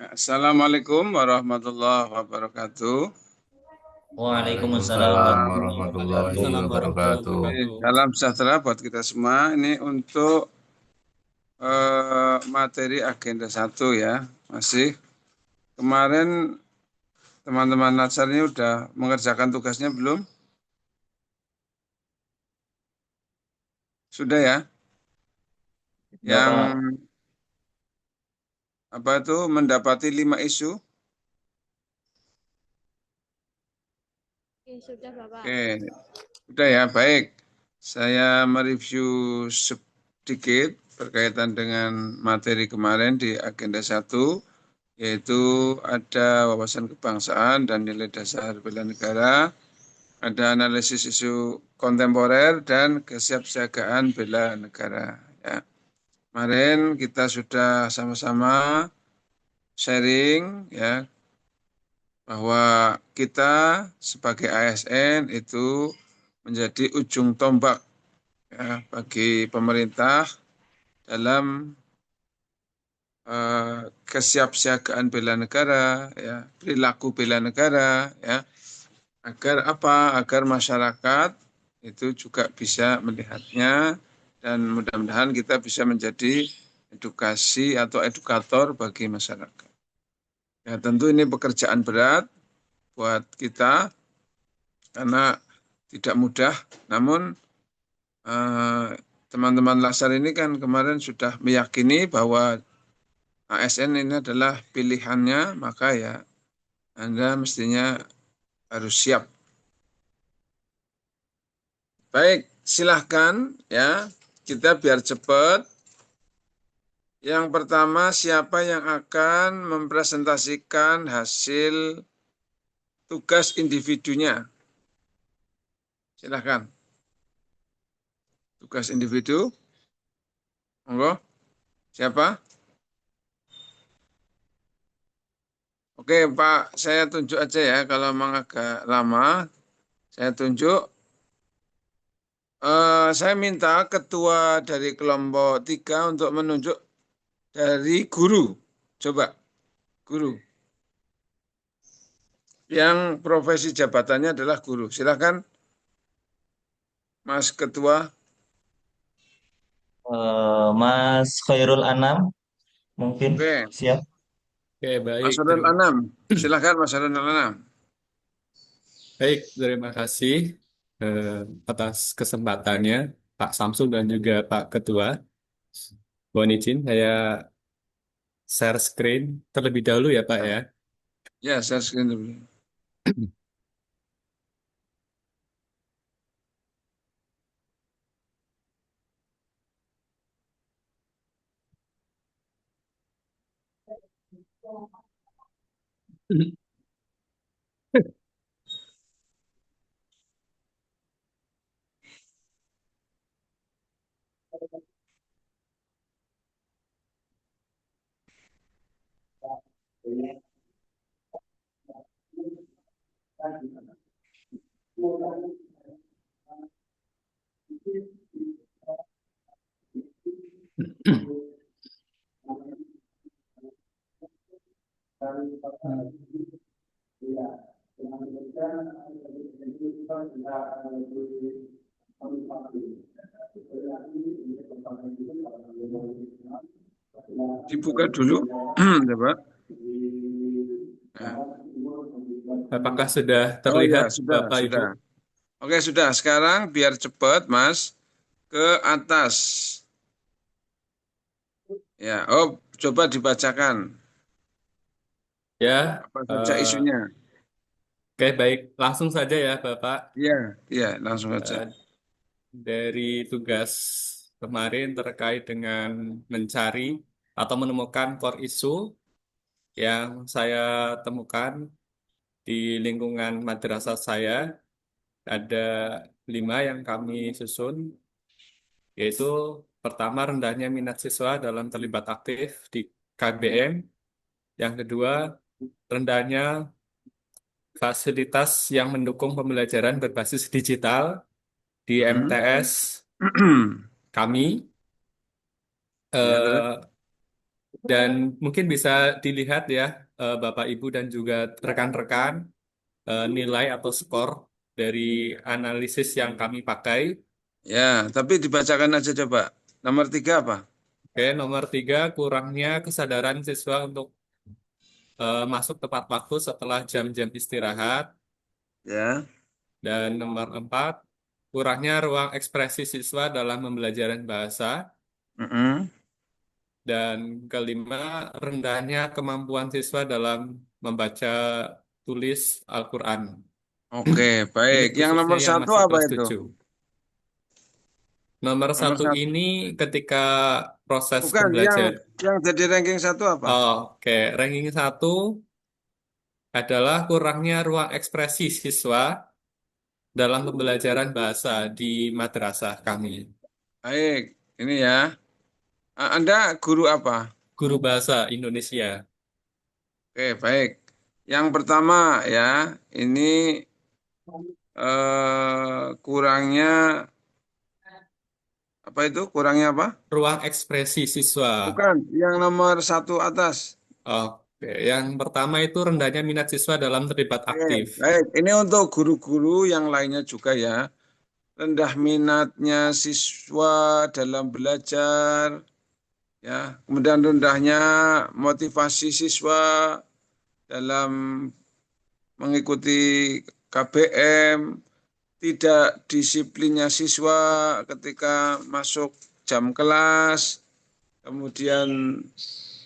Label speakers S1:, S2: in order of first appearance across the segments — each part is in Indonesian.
S1: Assalamualaikum warahmatullahi wabarakatuh.
S2: Waalaikumsalam
S3: Waalaikumsalam
S2: warahmatullahi
S3: warahmatullahi
S2: wabarakatuh.
S4: Waalaikumsalam warahmatullahi
S3: wabarakatuh.
S4: wabarakatuh.
S1: Salam sejahtera buat kita semua. Ini untuk materi agenda 1 ya. Masih kemarin teman-teman Latsar ini udah mengerjakan tugasnya belum? Sudah ya? Yang
S2: Bapak,
S1: apa itu mendapati 5 isu?
S5: Oke, sudah Bapak.
S1: Oke, sudah ya. Baik. Saya mereview sedikit berkaitan dengan materi kemarin di agenda 1, yaitu ada wawasan kebangsaan dan nilai dasar bela negara, ada analisis isu kontemporer dan kesiapsiagaan bela negara. Ya. Kemarin kita sudah sama-sama sharing ya bahwa kita sebagai ASN itu menjadi ujung tombak ya, bagi pemerintah dalam kesiapsiagaan bela negara, ya, perilaku bela negara, ya, agar apa? Agar masyarakat itu juga bisa melihatnya dan mudah-mudahan kita bisa menjadi edukasi atau edukator bagi masyarakat. Ya, tentu ini pekerjaan berat buat kita karena tidak mudah, namun teman-teman Latsar ini kan kemarin sudah meyakini bahwa ASN ini adalah pilihannya, maka ya Anda mestinya harus siap. Baik, silahkan ya, kita biar cepat. Yang pertama, siapa yang akan mempresentasikan hasil tugas individunya? Silahkan. Tugas individu, monggo. Siapa? Oke, Pak, saya tunjuk aja ya, kalau memang agak lama, saya tunjuk. Saya minta ketua dari kelompok 3 untuk menunjuk dari guru. Coba, guru. Yang profesi jabatannya adalah guru. Silakan, Mas Ketua.
S2: Mas Khairul Anam, mungkin
S1: Oke,
S2: siap.
S4: Oke, baik.
S1: Mas Harun Anam. Silakan, Mas Harun Anam.
S4: Baik, terima kasih eh, atas kesempatannya, Pak Samsul dan juga Pak Ketua. Mohon izin, saya share screen terlebih dahulu ya, Pak ya.
S1: Ya, saya screen dulu. Dibuka dulu. Coba. Nah.
S4: Apakah sudah
S1: Oh ya,
S4: terlihat
S1: sudah,
S4: Bapak Ibu?
S1: sudah. Oke, sudah. Sekarang biar cepat, Mas, ke atas. Ya, oh, coba dibacakan
S4: Ya,
S1: apa saja isunya.
S4: oke baik. Langsung saja ya Bapak.
S1: Iya, iya, langsung aja.
S4: Eh, dari tugas kemarin terkait dengan mencari atau menemukan core issue yang saya temukan di lingkungan madrasah saya ada 5 yang kami susun, yaitu pertama rendahnya minat siswa dalam terlibat aktif di KBM, yang kedua rendahnya fasilitas yang mendukung pembelajaran berbasis digital di
S1: Hmm.
S4: MTS kami.
S1: Ya, terus?
S4: Eh, Dan mungkin bisa dilihat ya, Bapak Ibu dan juga rekan-rekan, nilai atau skor dari analisis yang kami pakai.
S1: Ya, tapi dibacakan aja coba. Nomor 3 apa?
S4: Oke, nomor 3, kurangnya kesadaran siswa untuk masuk tepat waktu setelah jam-jam istirahat.
S1: Ya.
S4: Dan nomor 4, kurangnya ruang ekspresi siswa dalam pembelajaran bahasa.
S1: Mm-mm.
S4: Dan kelima, rendahnya kemampuan siswa dalam membaca tulis Al-Quran.
S1: Oke,
S4: Ini
S1: baik. Yang
S4: khususnya
S1: nomor
S4: yang
S1: satu
S4: masih
S1: apa
S4: kelas
S1: itu?
S4: 7. Nomor
S1: Nomor
S4: satu
S1: satu.
S4: ini ketika proses
S1: Bukan,
S4: pembelajaran.
S1: yang jadi ranking satu apa?
S4: Oke, ranking 1 adalah kurangnya ruang ekspresi siswa dalam pembelajaran bahasa di madrasah kami.
S1: Baik, ini ya. Anda guru apa?
S4: Guru bahasa Indonesia.
S1: Oke, baik. Yang pertama ya, ini kurangnya apa itu? Kurangnya apa?
S4: Ruang ekspresi siswa.
S1: Bukan, yang nomor satu atas.
S4: Oke, yang pertama itu rendahnya minat siswa dalam terlibat
S1: Oke,
S4: aktif.
S1: baik. Ini untuk guru-guru yang lainnya juga ya. Rendah minatnya siswa dalam belajar, ya. Kemudian rendahnya motivasi siswa dalam mengikuti KBM, tidak disiplinnya siswa ketika masuk jam kelas, kemudian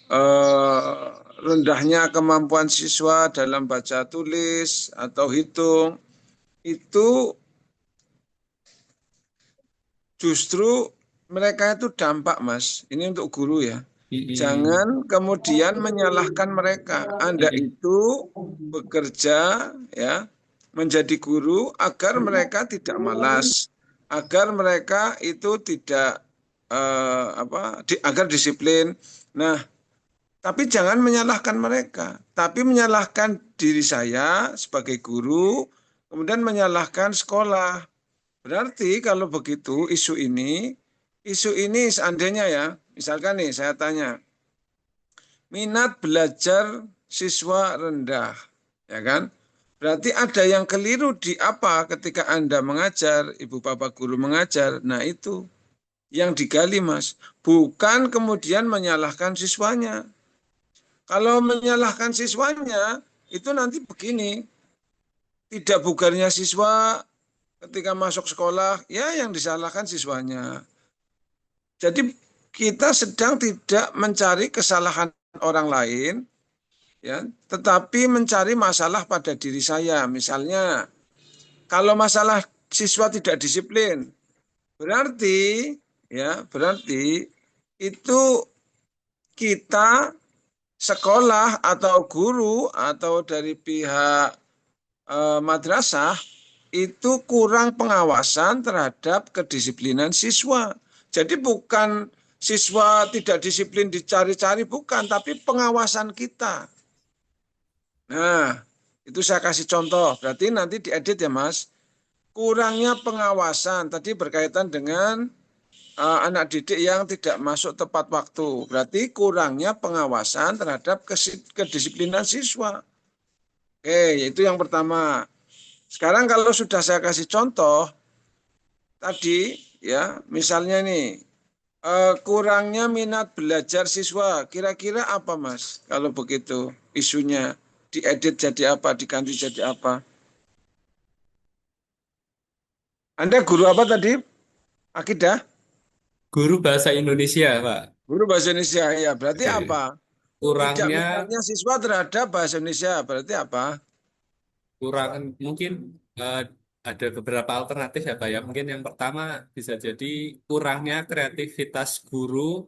S1: eh, rendahnya kemampuan siswa dalam baca tulis atau hitung, itu justru mereka itu dampak, Mas. Ini untuk guru ya.
S4: Mm-mm.
S1: Jangan kemudian menyalahkan mereka. Anda
S4: Mm-mm.
S1: itu bekerja ya menjadi guru agar mereka tidak malas, agar mereka itu tidak agar disiplin. Nah, tapi jangan menyalahkan mereka, tapi menyalahkan diri saya sebagai guru, kemudian menyalahkan sekolah. Berarti kalau begitu isu ini seandainya ya, misalkan nih saya tanya, minat belajar siswa rendah, ya kan? Berarti ada yang keliru di apa ketika Anda mengajar, Ibu Bapak guru mengajar. Nah itu yang digali Mas. Bukan kemudian menyalahkan siswanya. Kalau menyalahkan siswanya, itu nanti begini, tidak bugarnya siswa ketika masuk sekolah, ya yang disalahkan siswanya. Jadi kita sedang tidak mencari kesalahan orang lain, ya, tetapi mencari masalah pada diri saya. Misalnya, kalau masalah siswa tidak disiplin, berarti itu kita sekolah atau guru atau dari pihak madrasah itu kurang pengawasan terhadap kedisiplinan siswa. Jadi bukan siswa tidak disiplin dicari-cari, bukan, tapi pengawasan kita. Nah, itu saya kasih contoh. Berarti nanti diedit ya Mas. Kurangnya pengawasan tadi berkaitan dengan anak didik yang tidak masuk tepat waktu. Berarti kurangnya pengawasan terhadap kedisiplinan siswa. Oke, itu yang pertama. Sekarang kalau sudah saya kasih contoh tadi ya, misalnya nih kurangnya minat belajar siswa, kira-kira apa Mas? Kalau begitu isunya diedit jadi apa, diganti jadi apa? Anda guru apa tadi? Akidah?
S4: Guru bahasa Indonesia, Pak.
S1: Guru bahasa Indonesia. Ya, berarti
S4: Oke.
S1: apa? Tidak
S4: Kurangnya
S1: minatnya siswa terhadap bahasa Indonesia, berarti apa?
S4: kurang mungkin eh, ada beberapa alternatif ya, Pak ya. Mungkin yang pertama bisa jadi kurangnya kreativitas guru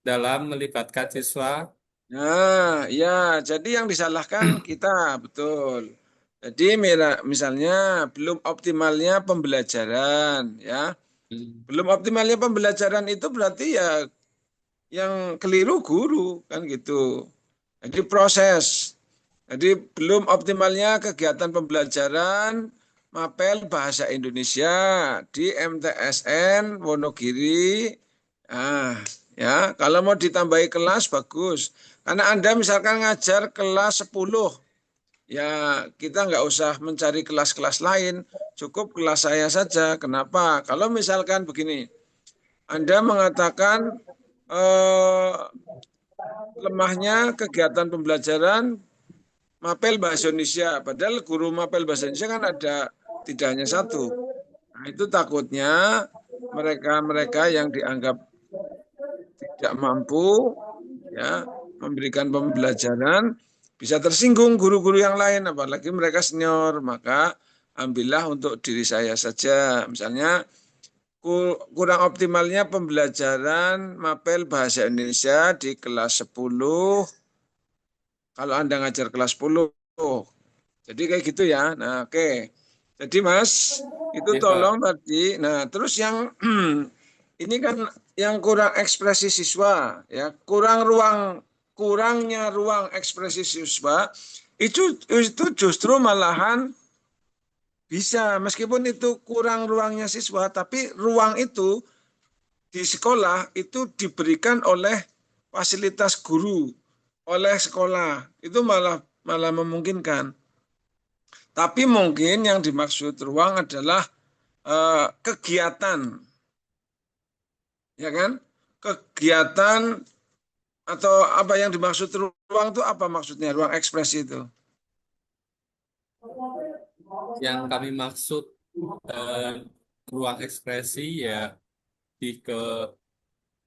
S4: dalam melibatkan siswa.
S1: Nah, ya, jadi yang disalahkan kita, betul. Jadi misalnya belum optimalnya pembelajaran, ya. Belum optimalnya pembelajaran itu berarti ya yang keliru guru, kan gitu. Jadi proses. Jadi belum optimalnya kegiatan pembelajaran mapel bahasa Indonesia di MTSN Wonogiri. Ah, Ya, kalau mau ditambahi kelas bagus. Karena Anda misalkan ngajar kelas 10, ya kita nggak usah mencari kelas-kelas lain, cukup kelas saya saja. Kenapa? Kalau misalkan begini, Anda mengatakan eh, lemahnya kegiatan pembelajaran mapel bahasa Indonesia, padahal guru mapel bahasa Indonesia kan ada tidak hanya satu. Nah, itu takutnya mereka-mereka yang dianggap tidak mampu ya memberikan pembelajaran bisa tersinggung guru-guru yang lain, apalagi mereka senior. Maka ambillah untuk diri saya saja, misalnya kurang optimalnya pembelajaran mapel bahasa Indonesia di kelas 10 kalau Anda ngajar kelas 10. Jadi kayak gitu ya. Nah, oke. Jadi Mas, itu
S4: Ya,
S1: tolong
S4: Pak.
S1: tadi. Nah, terus yang ini kan yang kurang ekspresi siswa ya, kurangnya ruang ekspresi siswa itu justru malahan bisa, meskipun itu kurang ruangnya siswa, tapi ruang itu di sekolah itu diberikan oleh fasilitas guru, oleh sekolah. Itu malah malah memungkinkan. Tapi mungkin yang dimaksud ruang adalah kegiatan, ya kan? Kegiatan atau apa yang dimaksud ruang itu apa maksudnya? Ruang ekspresi itu.
S4: Yang kami maksud eh, ruang ekspresi ya di ke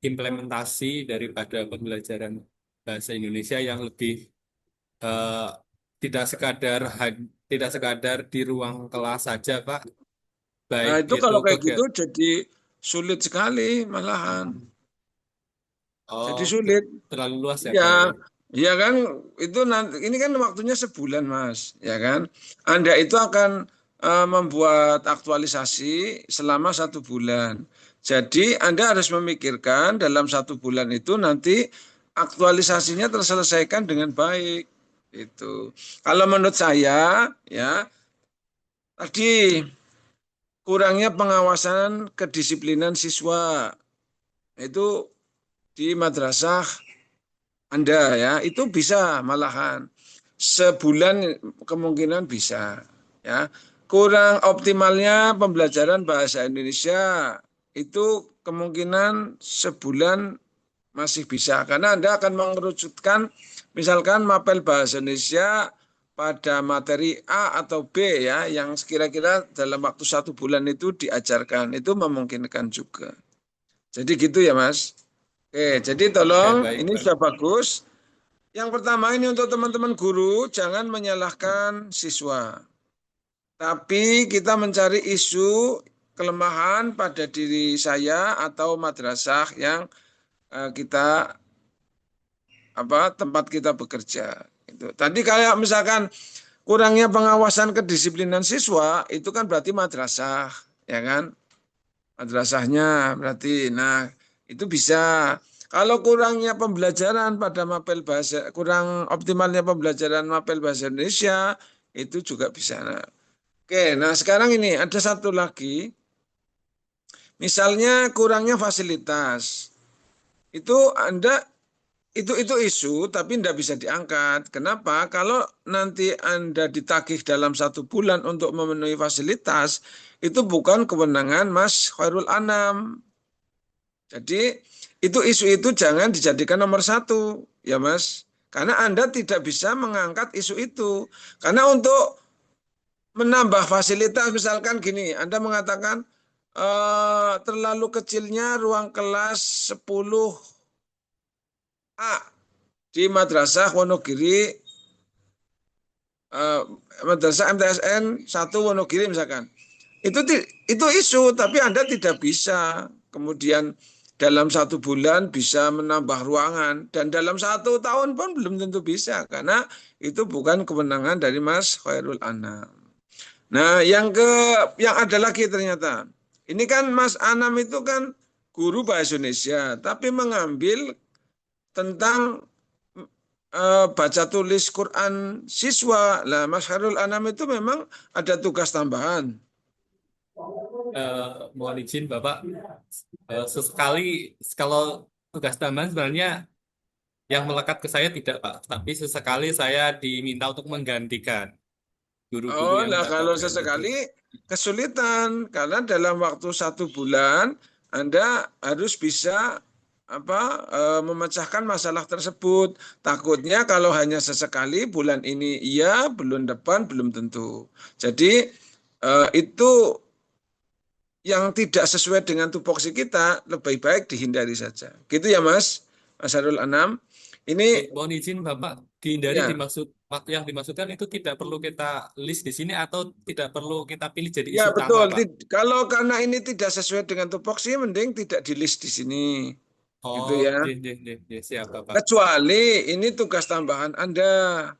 S4: implementasi daripada pembelajaran bahasa Indonesia yang lebih eh, tidak sekadar tidak sekadar di ruang kelas saja, Pak.
S1: Nah,
S4: Baik
S1: itu
S4: itu
S1: kalau kayak gitu
S4: kegiatan.
S1: jadi sulit sekali malahan.
S4: Oh,
S1: Jadi sulit.
S4: terlalu luas ya,
S1: Ya,
S4: Pak ya.
S1: ya kan itu nanti ini kan waktunya sebulan, Mas, ya kan? Anda itu akan membuat aktualisasi selama 1 bulan. Jadi Anda harus memikirkan dalam 1 bulan itu nanti aktualisasinya terselesaikan dengan baik. Itu. Kalau menurut saya, ya tadi kurangnya pengawasan kedisiplinan siswa itu di madrasah Anda ya, itu bisa malahan sebulan kemungkinan bisa ya. Kurang optimalnya pembelajaran bahasa Indonesia itu kemungkinan sebulan masih bisa karena Anda akan mengerucutkan misalkan mapel bahasa Indonesia pada materi A atau B ya yang kira-kira dalam waktu 1 bulan itu diajarkan itu memungkinkan juga. Jadi gitu ya Mas. Oke, jadi
S4: Oke,
S1: tolong
S4: baik,
S1: ini
S4: Pak.
S1: sudah bagus. Yang pertama ini untuk teman-teman guru, jangan menyalahkan siswa. Tapi kita mencari isu kelemahan pada diri saya atau madrasah yang kita tempat kita bekerja. Itu. Tadi kayak misalkan kurangnya pengawasan kedisiplinan siswa itu kan berarti madrasah, ya kan? Madrasahnya berarti. Nah, itu bisa. Kalau kurangnya pembelajaran pada mapel bahasa, kurang optimalnya pembelajaran mapel bahasa Indonesia, itu juga bisa. Nah, oke, nah sekarang ini ada satu lagi, misalnya kurangnya fasilitas. Itu Anda itu isu tapi tidak bisa diangkat. Kenapa? Kalau nanti Anda ditagih dalam 1 bulan untuk memenuhi fasilitas, itu bukan kewenangan Mas Khairul Anam. Jadi isu itu jangan dijadikan nomor 1, ya Mas. Karena Anda tidak bisa mengangkat isu itu. Karena untuk menambah fasilitas, misalkan gini, Anda mengatakan terlalu kecilnya ruang kelas 10A di Madrasah Wonogiri, eh, Madrasah MTSN 1 Wonogiri misalkan. Itu isu, tapi Anda tidak bisa kemudian dalam 1 bulan bisa menambah ruangan dan dalam 1 tahun pun belum tentu bisa karena itu bukan kewenangan dari Mas Khairul Anam. Nah, yang ada lagi ternyata ini kan Mas Anam itu kan guru bahasa Indonesia, tapi mengambil tentang baca tulis Quran siswa. Lah, Mas Khairul Anam itu memang ada tugas tambahan.
S4: Mohon izin Bapak, sesekali kalau tugas tambahan sebenarnya yang melekat ke saya tidak, Pak. Tapi sesekali saya diminta untuk menggantikan guru-guru
S1: Oh,
S4: yang
S1: nah
S4: tidak
S1: kalau
S4: komplain itu.
S1: sesekali kesulitan karena dalam waktu 1 bulan Anda harus bisa memecahkan masalah tersebut. Takutnya kalau hanya sesekali bulan ini iya, bulan depan belum tentu. Jadi itu yang tidak sesuai dengan tupoksi kita lebih baik dihindari saja. Gitu ya Mas, Mas Harul Anam. Ini
S4: Mohon izin Bapak, dihindari
S1: ya.
S4: dimaksud waktu yang dimaksudkan itu tidak perlu kita list di sini atau tidak perlu kita pilih jadi
S1: Ya
S4: isu utama,
S1: betul.
S4: Pak.
S1: Kalau karena ini tidak sesuai dengan tupoksi, mending tidak di list di sini, gitu
S4: Oh,
S1: ya.
S4: siap Bapak.
S1: Kecuali ini tugas tambahan Anda.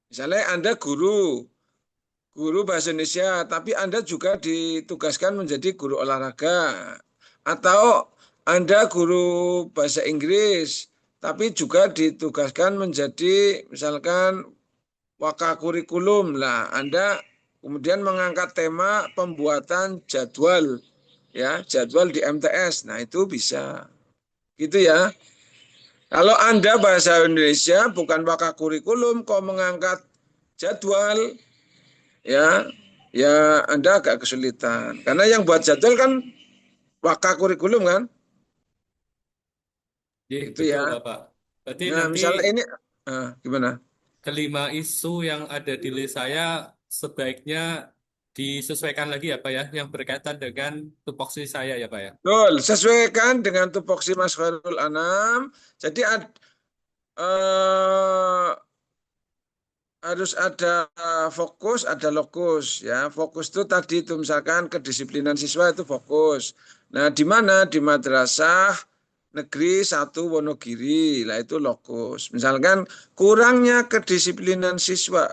S1: Misalnya Anda guru bahasa Indonesia, tapi Anda juga ditugaskan menjadi guru olahraga. Atau Anda guru bahasa Inggris, tapi juga ditugaskan menjadi misalkan waka kurikulum. Lah, Anda kemudian mengangkat tema pembuatan jadwal, ya, jadwal di MTS. Nah, itu bisa. Gitu ya. Kalau Anda bahasa Indonesia bukan waka kurikulum, kok mengangkat jadwal, ya, ya Anda agak kesulitan. Karena yang buat jadwal kan waka kurikulum kan, itu
S4: Betul
S1: ya.
S4: Bapak. Berarti
S1: Nah,
S4: nanti
S1: misalnya ini, gimana?
S4: kelima isu yang ada di list saya sebaiknya disesuaikan lagi ya Pak ya, yang berkaitan dengan tupoksi saya ya Pak ya.
S1: Betul, sesuaikan dengan tupoksi Mas Khairul Anam. Jadi eh, harus ada fokus, ada lokus ya. Fokus itu tadi itu misalkan kedisiplinan siswa itu fokus. Nah, di mana? Di Madrasah Negeri 1 Wonogiri. Lah itu lokus. Misalkan kurangnya kedisiplinan siswa,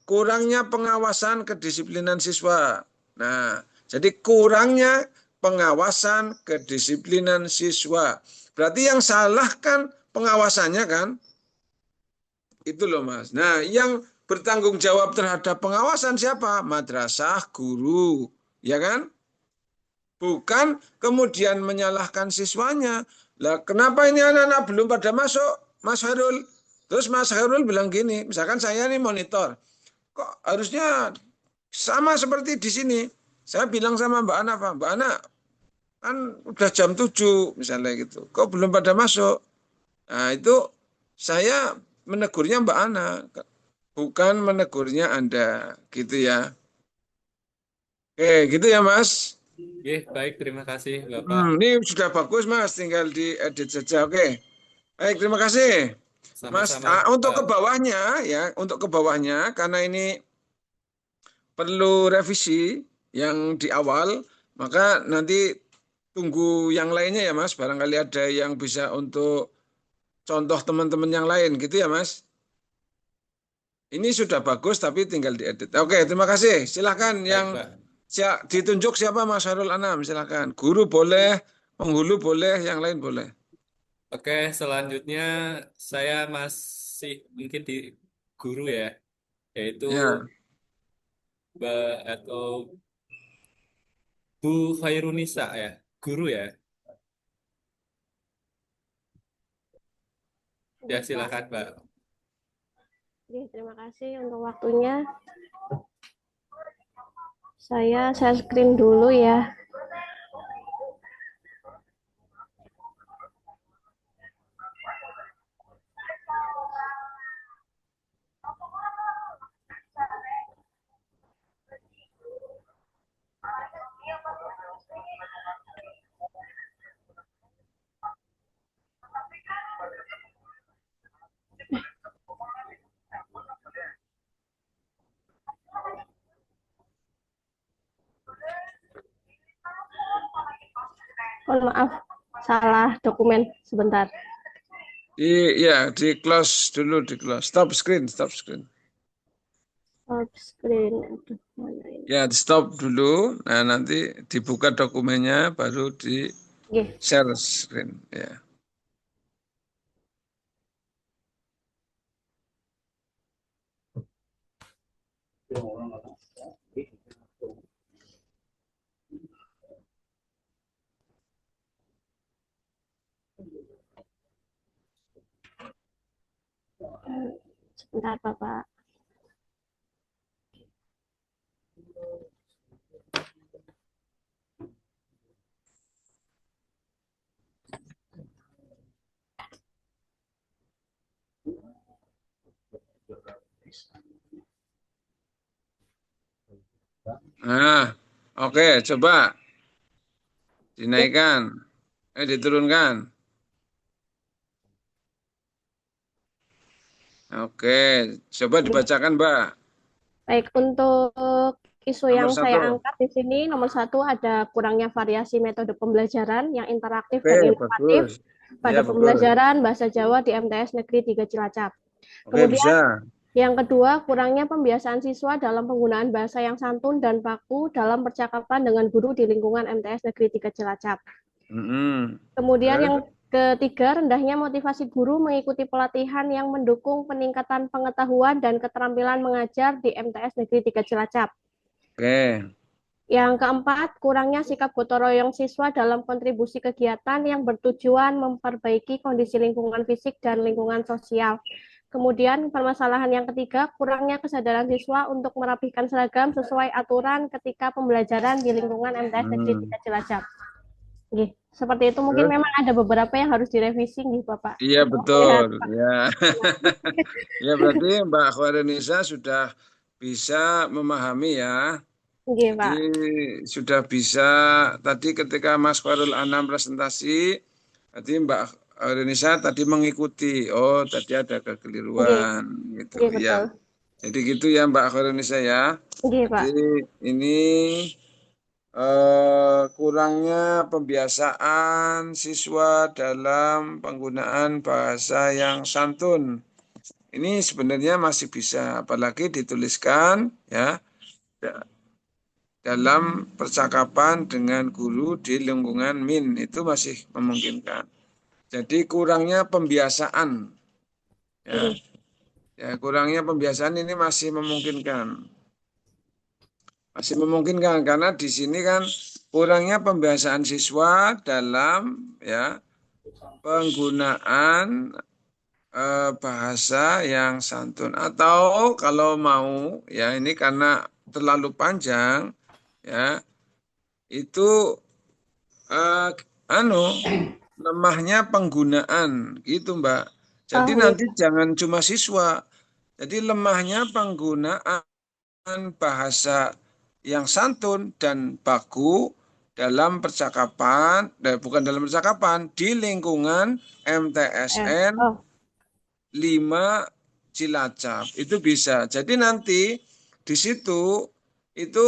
S1: kurangnya pengawasan kedisiplinan siswa. Nah, jadi kurangnya pengawasan kedisiplinan siswa. Berarti yang salah kan pengawasannya kan? Itu loh Mas. Nah, yang bertanggung jawab terhadap pengawasan siapa? Madrasah, guru, ya kan? Bukan kemudian menyalahkan siswanya. Lah, kenapa ini anak-anak belum pada masuk, Mas Harul? Terus Mas Harul bilang gini, misalkan saya ini monitor, kok harusnya sama seperti di sini. Saya bilang sama Mbak Ana, Pak, Mbak Ana, kan udah jam 7 misalnya gitu. Kok belum pada masuk? Nah, itu saya menegurnya Mbak Ana, bukan menegurnya Anda, gitu ya. Oke, gitu ya, Mas.
S4: Baik, terima kasih Bapak.
S1: Ini sudah bagus, Mas, tinggal diedit saja. Oke. Baik, terima kasih. Mas,
S4: Sama-sama
S1: untuk ke
S4: Pak.
S1: bawahnya ya, untuk ke bawahnya karena ini perlu revisi yang di awal, maka nanti tunggu yang lainnya ya, Mas. Barangkali ada yang bisa untuk contoh teman-teman yang lain gitu ya, Mas. Ini sudah bagus tapi tinggal diedit. Oke, terima kasih. Silakan yang
S4: Baik Pak.
S1: ditunjuk siapa Mas Harul Anam, silakan. Guru boleh, penghulu boleh, yang lain boleh.
S4: Oke, selanjutnya saya masih mungkin di guru ya, yaitu
S1: Ya.
S4: atau Bu Khairunisa ya, guru ya. Ya
S3: Ya, Pak.
S4: silakan Pak.
S3: Oke, terima kasih untuk waktunya. Saya share screen dulu ya. Mohon maaf, salah dokumen sebentar.
S1: Di close dulu, di close. Stop screen, stop screen.
S3: Stop screen. Aduh, mana ini?
S1: Ya, di stop dulu. Nah, nanti dibuka dokumennya, baru di
S3: Oke,
S1: share screen. Ya.
S3: Sebentar, Bapak.
S1: Nah, oke, coba dinaikkan. Diturunkan. Oke, coba dibacakan, Mbak.
S3: Baik, untuk isu
S1: Nomor
S3: yang saya
S1: satu.
S3: angkat di sini, nomor satu ada kurangnya variasi metode pembelajaran yang interaktif
S1: Oke,
S3: dan inovatif
S1: bagus. Ya,
S3: pada
S1: bagus.
S3: pembelajaran bahasa Jawa di MTS Negeri 3 Cilacap.
S1: Oke,
S3: Kemudian
S1: bisa.
S3: yang kedua, kurangnya pembiasaan siswa dalam penggunaan bahasa yang santun dan baku dalam percakapan dengan guru di lingkungan MTS Negeri 3 Cilacap.
S1: Mm-mm.
S3: Kemudian
S1: Terus?
S3: yang ketiga, rendahnya motivasi guru mengikuti pelatihan yang mendukung peningkatan pengetahuan dan keterampilan mengajar di MTS Negeri 3 Cilacap.
S1: Oke.
S3: Yang keempat, kurangnya sikap gotong royong siswa dalam kontribusi kegiatan yang bertujuan memperbaiki kondisi lingkungan fisik dan lingkungan sosial. Kemudian permasalahan yang ketiga, kurangnya kesadaran siswa untuk merapihkan seragam sesuai aturan ketika pembelajaran di lingkungan MTS Negeri 3 Cilacap. Nggih, seperti itu mungkin
S1: Terus?
S3: memang ada beberapa yang harus direvisi nih Bapak.
S1: Iya,
S3: Untuk
S1: betul.
S3: melihat
S1: Ya. Ya, berarti Mbak Khairunnisa sudah bisa memahami ya.
S3: nggih,
S1: Jadi
S3: Pak.
S1: sudah bisa tadi ketika Mas Khairul Anam presentasi, berarti Mbak Khairunisa tadi mengikuti. Oh, tadi ada
S3: Nggih,
S1: kekeliruan gitu
S3: nggih
S1: ya.
S3: betul.
S1: Jadi gitu ya Mbak Khairunisa ya.
S3: Nggih,
S1: Jadi
S3: Pak.
S1: ini kurangnya pembiasaan siswa dalam penggunaan bahasa yang santun. Ini sebenarnya masih bisa, apalagi dituliskan ya dalam percakapan dengan guru di lingkungan min itu masih memungkinkan. Jadi kurangnya pembiasaan ya.
S3: Nggih,
S1: Ya, kurangnya pembiasaan ini masih memungkinkan. Masih memungkinkan karena di sini kan kurangnya pembiasaan siswa dalam ya penggunaan bahasa yang santun atau kalau mau ya ini karena terlalu panjang ya itu eh, anu lemahnya penggunaan gitu Mbak. Jadi
S3: nggih,
S1: nanti jangan cuma siswa. Jadi lemahnya penggunaan bahasa yang santun dan baku dalam percakapan, bukan dalam percakapan, di lingkungan MTSN
S3: oh,
S1: 5 Cilacap. Itu bisa. Jadi nanti di situ itu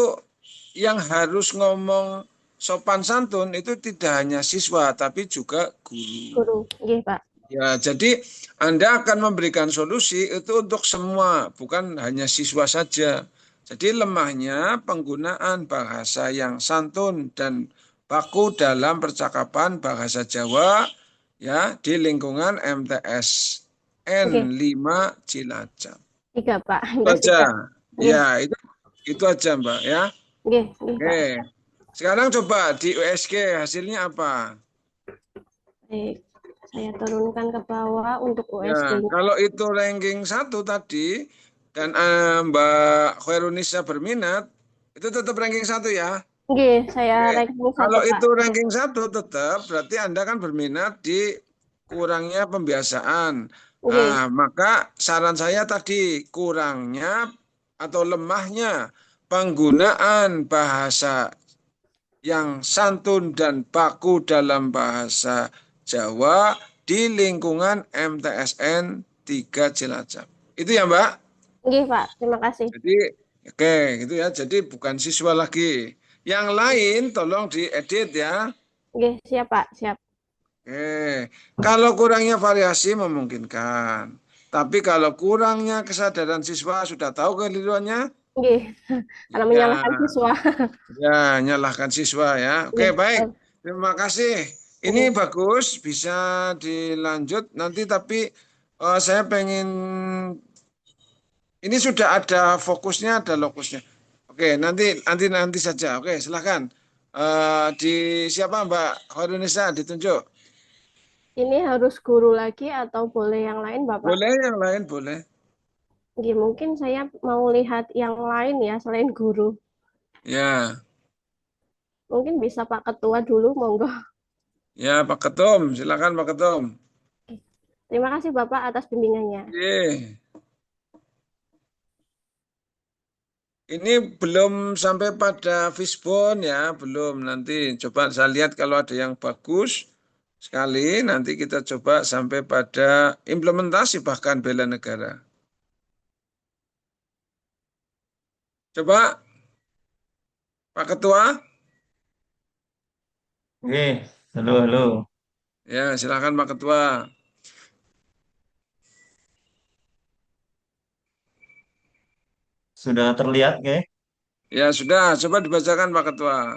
S1: yang harus ngomong sopan santun itu tidak hanya siswa tapi juga guru.
S3: guru. Nggih, Pak.
S1: Ya, jadi Anda akan memberikan solusi itu untuk semua, bukan hanya siswa saja. Jadi lemahnya penggunaan bahasa yang santun dan baku dalam percakapan bahasa Jawa ya di lingkungan MTS
S3: Nggih,
S1: N5 Cilacap.
S3: tiga, Pak.
S1: Itu
S3: Udah
S1: aja.
S3: tiga. Nggih,
S1: Ya, itu aja, Mbak ya.
S3: nggih, nggih,
S1: Oke.
S3: Pak.
S1: Sekarang coba di USG hasilnya apa?
S3: Baik, saya turunkan ke bawah untuk
S1: Ya,
S3: USG-nya.
S1: kalau itu ranking 1 tadi dan Mbak Khairunisa berminat, itu tetap ranking 1 ya.
S3: Nggih, saya
S1: Oke.
S3: ranking satu,
S1: Kalau
S3: Pak.
S1: itu ranking 1 tetap berarti Anda kan berminat di kurangnya pembiasaan.
S3: Nggih,
S1: Maka saran saya tadi kurangnya atau lemahnya penggunaan bahasa yang santun dan baku dalam bahasa Jawa di lingkungan MTSN 3 Cilacap. Itu ya, Mbak.
S3: nggih, Pak. Terima kasih.
S1: Jadi, oke, gitu ya. Jadi bukan siswa lagi. Yang lain tolong diedit ya.
S3: Nggih, siap, Pak. Siap.
S1: Kalau kurangnya variasi memungkinkan. Tapi kalau kurangnya kesadaran siswa sudah tahu keliruannya,
S3: Nggih, karena menyalahkan
S1: ya,
S3: siswa.
S1: ya nyalahkan siswa ya. Oke,
S3: Nggih,
S1: baik.
S3: betul.
S1: Terima kasih. Ini
S3: Nggih,
S1: bagus, bisa dilanjut nanti. Tapi saya pengen ini sudah ada fokusnya, ada lokusnya. Oke, nanti saja. Oke, silahkan. Di siapa Mbak Khairunisa ditunjuk?
S3: Ini harus guru lagi atau boleh yang lain, Bapak?
S1: Boleh yang lain, boleh.
S3: Nggih, mungkin saya mau lihat yang lain ya selain guru.
S1: Ya,
S3: Mungkin bisa Pak Ketua dulu, monggo.
S1: ya Pak Ketum, silakan Pak Ketum.
S3: Terima kasih Bapak atas bimbingannya.
S1: Oke. Ini belum sampai pada fishbone ya, belum. Nanti coba saya lihat kalau ada yang bagus sekali, nanti kita coba sampai pada implementasi bahkan bela negara. Coba Pak Ketua,
S2: Oke, halo, halo.
S1: ya silakan Pak Ketua.
S2: Sudah terlihat, oke?
S1: Ya sudah, coba dibacakan Pak Ketua.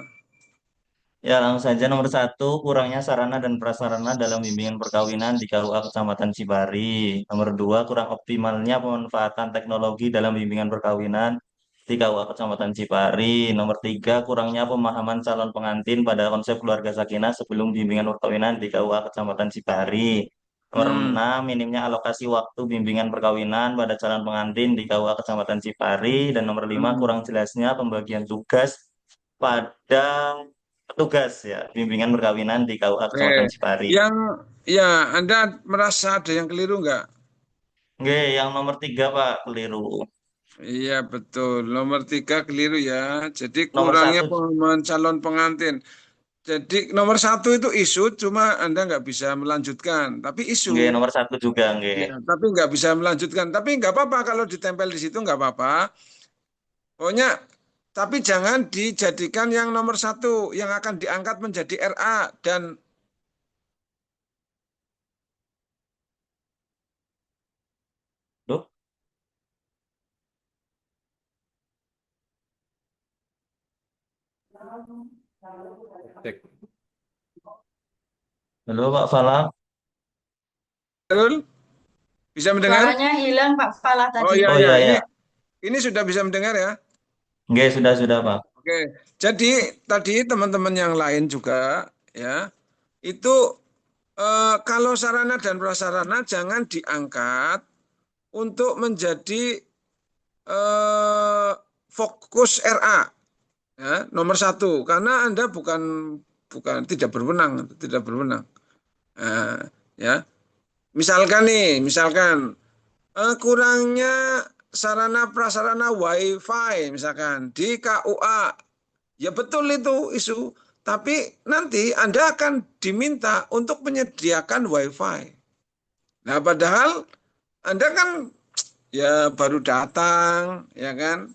S2: Ya, langsung saja nomor satu, kurangnya sarana dan prasarana dalam bimbingan perkawinan di KUA Kecamatan Cipari. Nomor dua, kurang optimalnya pemanfaatan teknologi dalam bimbingan perkawinan di KUA Kecamatan Cipari. Nomor tiga, kurangnya pemahaman calon pengantin pada konsep keluarga sakinah sebelum bimbingan perkawinan di KUA Kecamatan Cipari. Nomor
S1: Hmm.
S2: enam, minimnya alokasi waktu bimbingan perkawinan pada calon pengantin di KUA Kecamatan Cipari. Dan nomor lima, kurang
S1: Hmm.
S2: jelasnya pembagian tugas pada petugas ya bimbingan perkawinan di KUA
S1: Oke,
S2: Kecamatan Cipari.
S1: yang ya Anda merasa ada yang keliru nggak?
S2: Oke, yang nomor tiga Pak keliru.
S1: Iya betul, nomor tiga keliru ya. Jadi
S2: Nomor
S1: kurangnya
S2: satu,
S1: pengumuman calon pengantin. Jadi nomor satu itu isu, cuma Anda nggak bisa melanjutkan. Tapi isu,
S2: oke, nomor satu juga oke.
S1: ya, tapi nggak bisa melanjutkan. Tapi nggak apa-apa kalau ditempel di situ nggak apa-apa. Pokoknya, tapi jangan dijadikan yang nomor satu yang akan diangkat menjadi RA dan
S2: Duh,
S4: Cek.
S2: halo Pak Falah.
S1: betul bisa mendengar?
S5: Suaranya hilang Pak Falah
S1: Oh
S5: tadi.
S1: iya
S2: Oh
S1: ya,
S2: iya
S1: ini
S2: ya,
S1: ini sudah bisa mendengar ya.
S2: oke sudah Pak.
S1: Oke, jadi tadi teman-teman yang lain juga ya itu kalau sarana dan prasarana jangan diangkat untuk menjadi eh, fokus RA ya, nomor satu karena Anda bukan bukan tidak berwenang, tidak berwenang. Ya, misalkan nih, misalkan kurangnya sarana prasarana WiFi misalkan di KUA. Ya betul itu isu. Tapi nanti Anda akan diminta untuk menyediakan WiFi. Nah, padahal Anda kan ya baru datang, ya kan?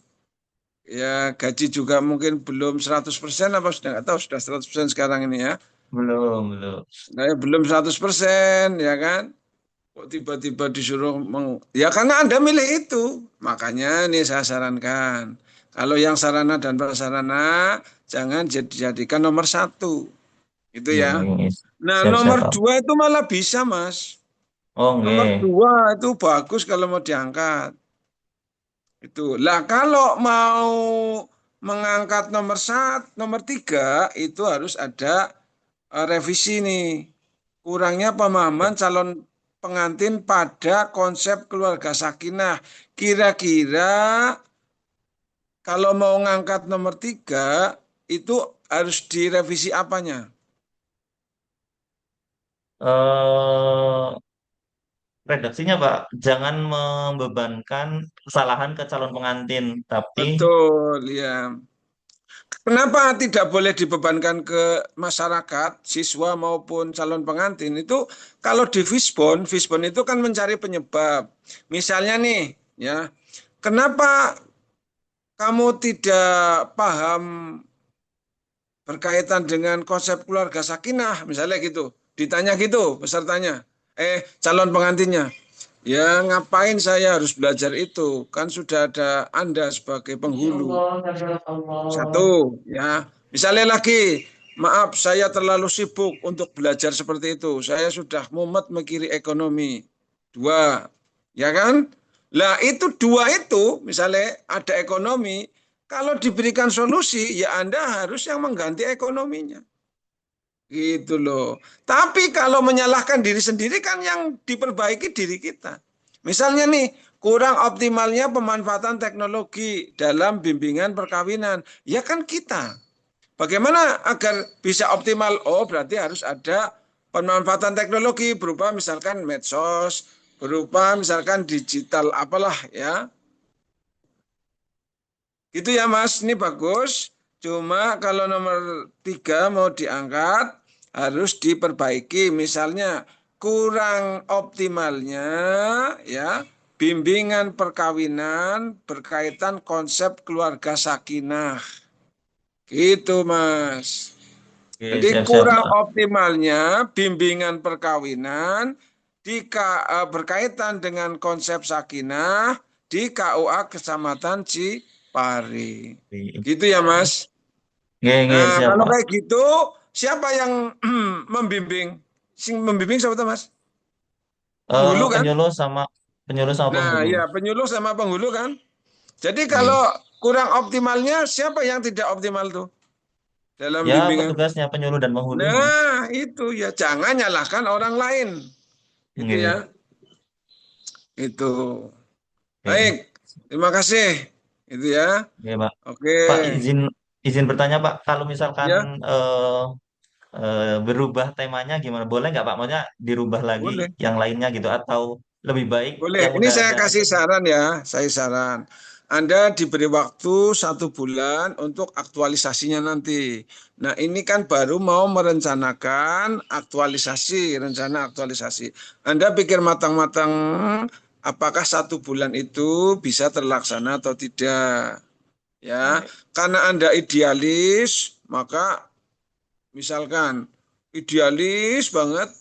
S1: Ya gaji juga mungkin belum 100% apa sudah nggak tahu sudah 100% sekarang ini ya.
S2: Belum.
S1: Nah, ya belum 100% ya kan? Kok tiba-tiba disuruh ya karena Anda milih itu. Makanya nih saya sarankan. Kalau yang sarana dan prasarana jangan dijadikan nomor satu. Itu
S2: Iya,
S1: ya.
S2: iya.
S1: Nah,
S2: Siap
S1: nomor
S2: Pak.
S1: dua itu malah bisa, Mas.
S2: Oh
S1: Nomor
S2: nggih.
S1: dua itu bagus kalau mau diangkat. Itu. Lah, kalau mau mengangkat nomor satu, nomor tiga, itu harus ada revisi nih. Kurangnya pemahaman calon pengantin pada konsep keluarga sakinah. Kira-kira kalau mau ngangkat nomor tiga, itu harus direvisi apanya?
S2: Eh redaksinya Pak, jangan membebankan kesalahan ke calon pengantin, tapi
S1: Betul, ya. Kenapa tidak boleh dibebankan ke masyarakat, siswa maupun calon pengantin? Itu kalau di Fishbone itu kan mencari penyebab. Misalnya nih, ya, kenapa kamu tidak paham berkaitan dengan konsep keluarga sakinah, misalnya gitu. Ditanya gitu pesertanya, calon pengantinnya. Ya ngapain saya harus belajar itu? Kan sudah ada Anda sebagai
S5: Masya
S1: penghulu.
S5: Allah, Masya Allah.
S1: Satu, ya. Misalnya lagi, maaf saya terlalu sibuk untuk belajar seperti itu. Saya sudah mumet mikiri ekonomi. Dua, ya kan? Lah itu dua itu, misalnya ada ekonomi, kalau diberikan solusi, ya Anda harus yang mengganti ekonominya. Gitu loh. Tapi kalau menyalahkan diri sendiri kan yang diperbaiki diri kita. Misalnya nih, kurang optimalnya pemanfaatan teknologi dalam bimbingan perkawinan. Ya kan kita. Bagaimana agar bisa optimal? Oh, berarti harus ada pemanfaatan teknologi berupa misalkan medsos, berupa misalkan digital apalah ya. Gitu ya Mas, ini bagus. Cuma kalau nomor 3 mau diangkat harus diperbaiki. Misalnya kurang optimalnya ya bimbingan perkawinan berkaitan konsep keluarga sakinah. Gitu Mas.
S2: Oke,
S1: Jadi
S2: siap-siap,
S1: kurang
S2: Pak.
S1: optimalnya bimbingan perkawinan berkaitan dengan konsep sakinah di KUA Kecamatan Cipari.
S2: Oke,
S1: Gitu ya, Mas.
S2: oke,
S1: Nah,
S2: siap,
S1: kalau
S2: Pak.
S1: kayak gitu, siapa yang membimbing? Sing membimbing siapa tuh, Mas? Penghulu kan?
S2: Penyuluh sama
S1: Nah,
S2: penghulu.
S1: ya penyuluh sama penghulu kan? Jadi
S2: Oke.
S1: kalau kurang optimalnya, siapa yang tidak optimal tuh dalam
S2: Ya,
S1: bimbingan?
S2: petugasnya penyuluh dan penghulunya.
S1: Nah, itu ya jangan nyalahkan orang lain. Itu
S2: Oke,
S1: ya. Itu. Baik,
S2: oke,
S1: terima kasih. Itu ya.
S2: oke, Pak.
S1: Oke,
S2: Pak, izin izin bertanya, Pak. Kalau misalkan
S1: ya,
S2: eh, berubah temanya gimana? Boleh nggak, Pak? Maksudnya dirubah lagi
S1: boleh.
S2: yang lainnya gitu, atau lebih baik
S1: Boleh.
S2: yang
S1: Ini
S2: udah
S1: saya
S2: ada aja?
S1: kasih saran ya, saya saran. Anda diberi waktu 1 bulan untuk aktualisasinya nanti. Nah, ini kan baru mau merencanakan aktualisasi, rencana aktualisasi. Anda pikir matang-matang, apakah 1 bulan itu bisa terlaksana atau tidak? Ya,
S2: Oke.
S1: karena Anda idealis, maka misalkan idealis banget,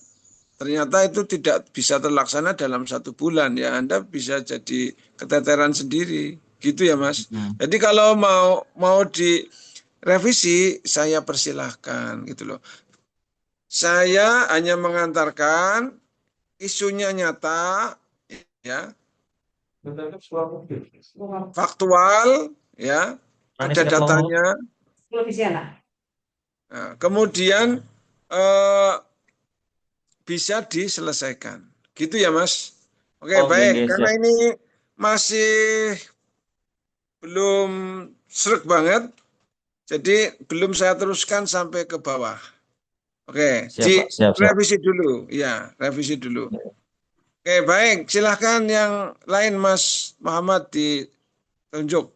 S1: ternyata itu tidak bisa terlaksana dalam 1 bulan ya Anda bisa jadi keteteran sendiri gitu ya Mas.
S2: Hmm.
S1: Jadi kalau mau direvisi saya persilahkan gitu loh. Saya hanya mengantarkan isunya nyata ya, faktual ya,
S2: Ini
S1: ada
S2: sikap penghulu.
S1: datanya. Nah, kemudian eh, bisa diselesaikan. Gitu ya, Mas. Oke,
S2: Oke,
S1: baik.
S2: oke,
S1: Karena
S2: siap.
S1: ini masih belum srek banget, jadi belum saya teruskan sampai ke bawah. Oke,
S2: Siap, Pak. Siap, siap.
S1: revisi dulu. Ya, revisi dulu. Oke, baik. Silahkan yang lain, Mas Muhammad, ditunjuk.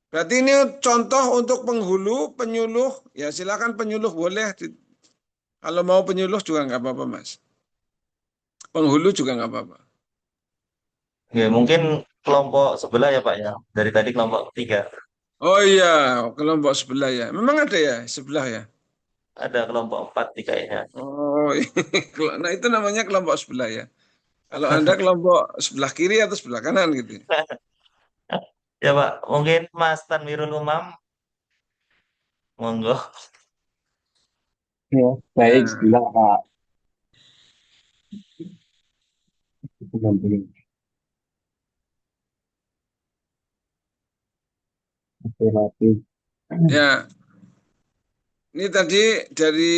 S1: Berarti ini contoh untuk penghulu, penyuluh. Ya, silakan penyuluh boleh. Kalau mau penyuluh juga nggak apa-apa, Mas. Penghulu juga nggak apa-apa.
S2: Oke, mungkin kelompok sebelah ya, Pak ya. Dari tadi kelompok tiga.
S1: Oh iya, kelompok sebelah ya. Memang ada ya sebelah ya.
S2: Ada kelompok empat nih kayaknya.
S1: Oh, nah itu namanya kelompok sebelah ya. Kalau Anda kelompok sebelah kiri atau sebelah kanan gitu.
S2: Ya, Pak. Mungkin Mas Tanwirul Umam, monggo.
S6: Ya, baik,
S1: Ya,
S6: sebelah Pak. Ganti. Oke, hati.
S1: ya. Ini tadi dari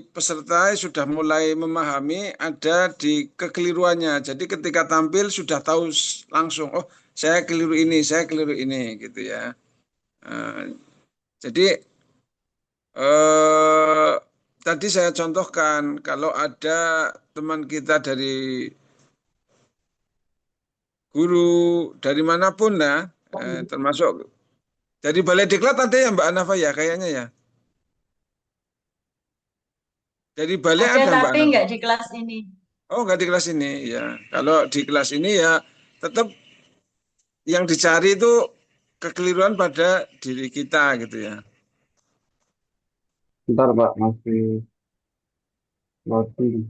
S1: peserta sudah mulai memahami ada di kekeliruannya. Jadi ketika tampil sudah tahu langsung, oh saya keliru ini, saya keliru ini gitu ya. Jadi eh, tadi saya contohkan kalau ada teman kita dari guru dari manapun lah, termasuk dari Balai Diklat ada ya Mbak Anafa ya kayaknya ya. Dari Balai
S5: Ada
S1: ada Mbak
S5: tapi
S1: Anafa.
S5: nggak di kelas ini.
S1: Oh nggak di kelas ini ya. Kalau di kelas ini ya tetap yang dicari itu kekeliruan pada diri kita gitu ya.
S6: Bentar Pak, masih loading.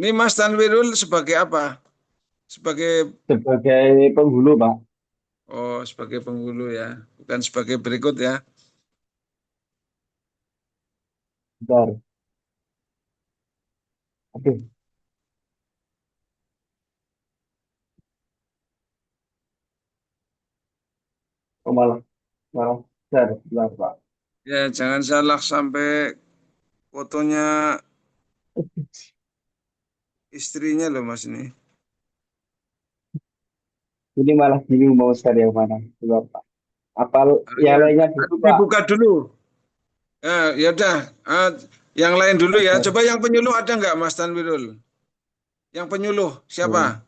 S1: Ini Mas Tanwirul sebagai apa? Sebagai
S6: Sebagai penghulu Pak,
S1: sebagai penghulu ya, bukan sebagai berikut ya.
S6: bentar. Oke. kok malah malah share sebentar, Pak.
S1: Ya, jangan salah sampai fotonya istrinya loh Mas ini.
S6: Ini malah bingung mau share yang mana. Coba, Pak. Apa
S1: Ya,
S6: yang lainnya dulu, Pak?
S1: dibuka dulu. Ya udah, yang lain dulu ya.
S6: Oke.
S1: Coba yang penyuluh ada nggak Mas Tanwirul? Yang penyuluh siapa?
S6: Hmm.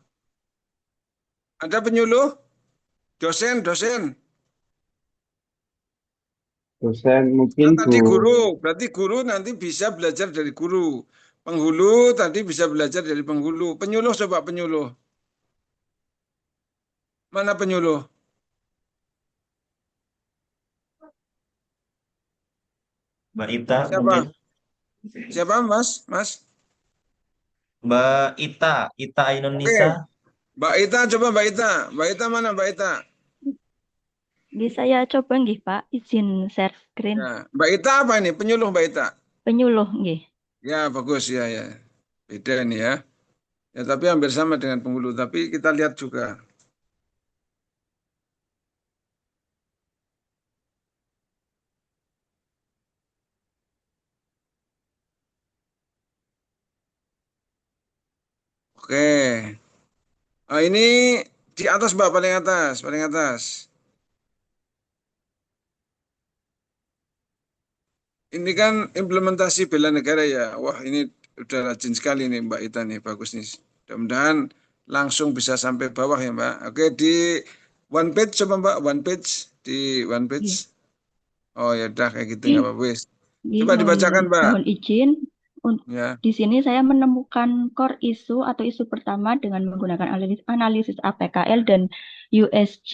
S1: Ada penyuluh? Dosen, dosen.
S6: Dosen mungkin
S1: Kan
S6: Bu.
S1: tadi guru, berarti guru nanti bisa belajar dari guru. Penghulu tadi bisa belajar dari penghulu. Penyuluh coba penyuluh. Mana penyuluh?
S2: Mbak Ita
S1: Siapa?
S2: mungkin.
S1: Siapa Mas? Mas?
S2: Mbak Ita, Ita
S1: Oke,
S2: Indonesia.
S1: Mbak Ita coba Mbak Ita. Mbak Ita mana Mbak Ita?
S7: Bisa ya coba nggih Pak, izin share screen.
S1: Ya, Mbak Ita apa ini? Penyuluh Mbak Ita.
S7: Penyuluh nggih.
S1: Ya bagus ya ya. Beda ini ya. Ya tapi hampir sama dengan penghulu. Tapi kita lihat juga. Oke. Ini di atas Mbak, paling atas, paling atas. Ini kan implementasi bela negara ya. Wah ini udah rajin sekali nih Mbak Ita nih, bagus nih. Mudah-mudahan langsung bisa sampai bawah ya Mbak. Oke di one page coba Mbak, one page di one page.
S7: Nggih.
S1: Oh ya udah kayak gitu
S7: Nggih,
S1: nggak apa-apa. Wis.
S7: nggih,
S1: Coba dibacakan Mbak.
S7: mohon izin.
S1: Ya.
S7: Di sini saya menemukan core isu atau isu pertama dengan menggunakan analisis APKL dan USG.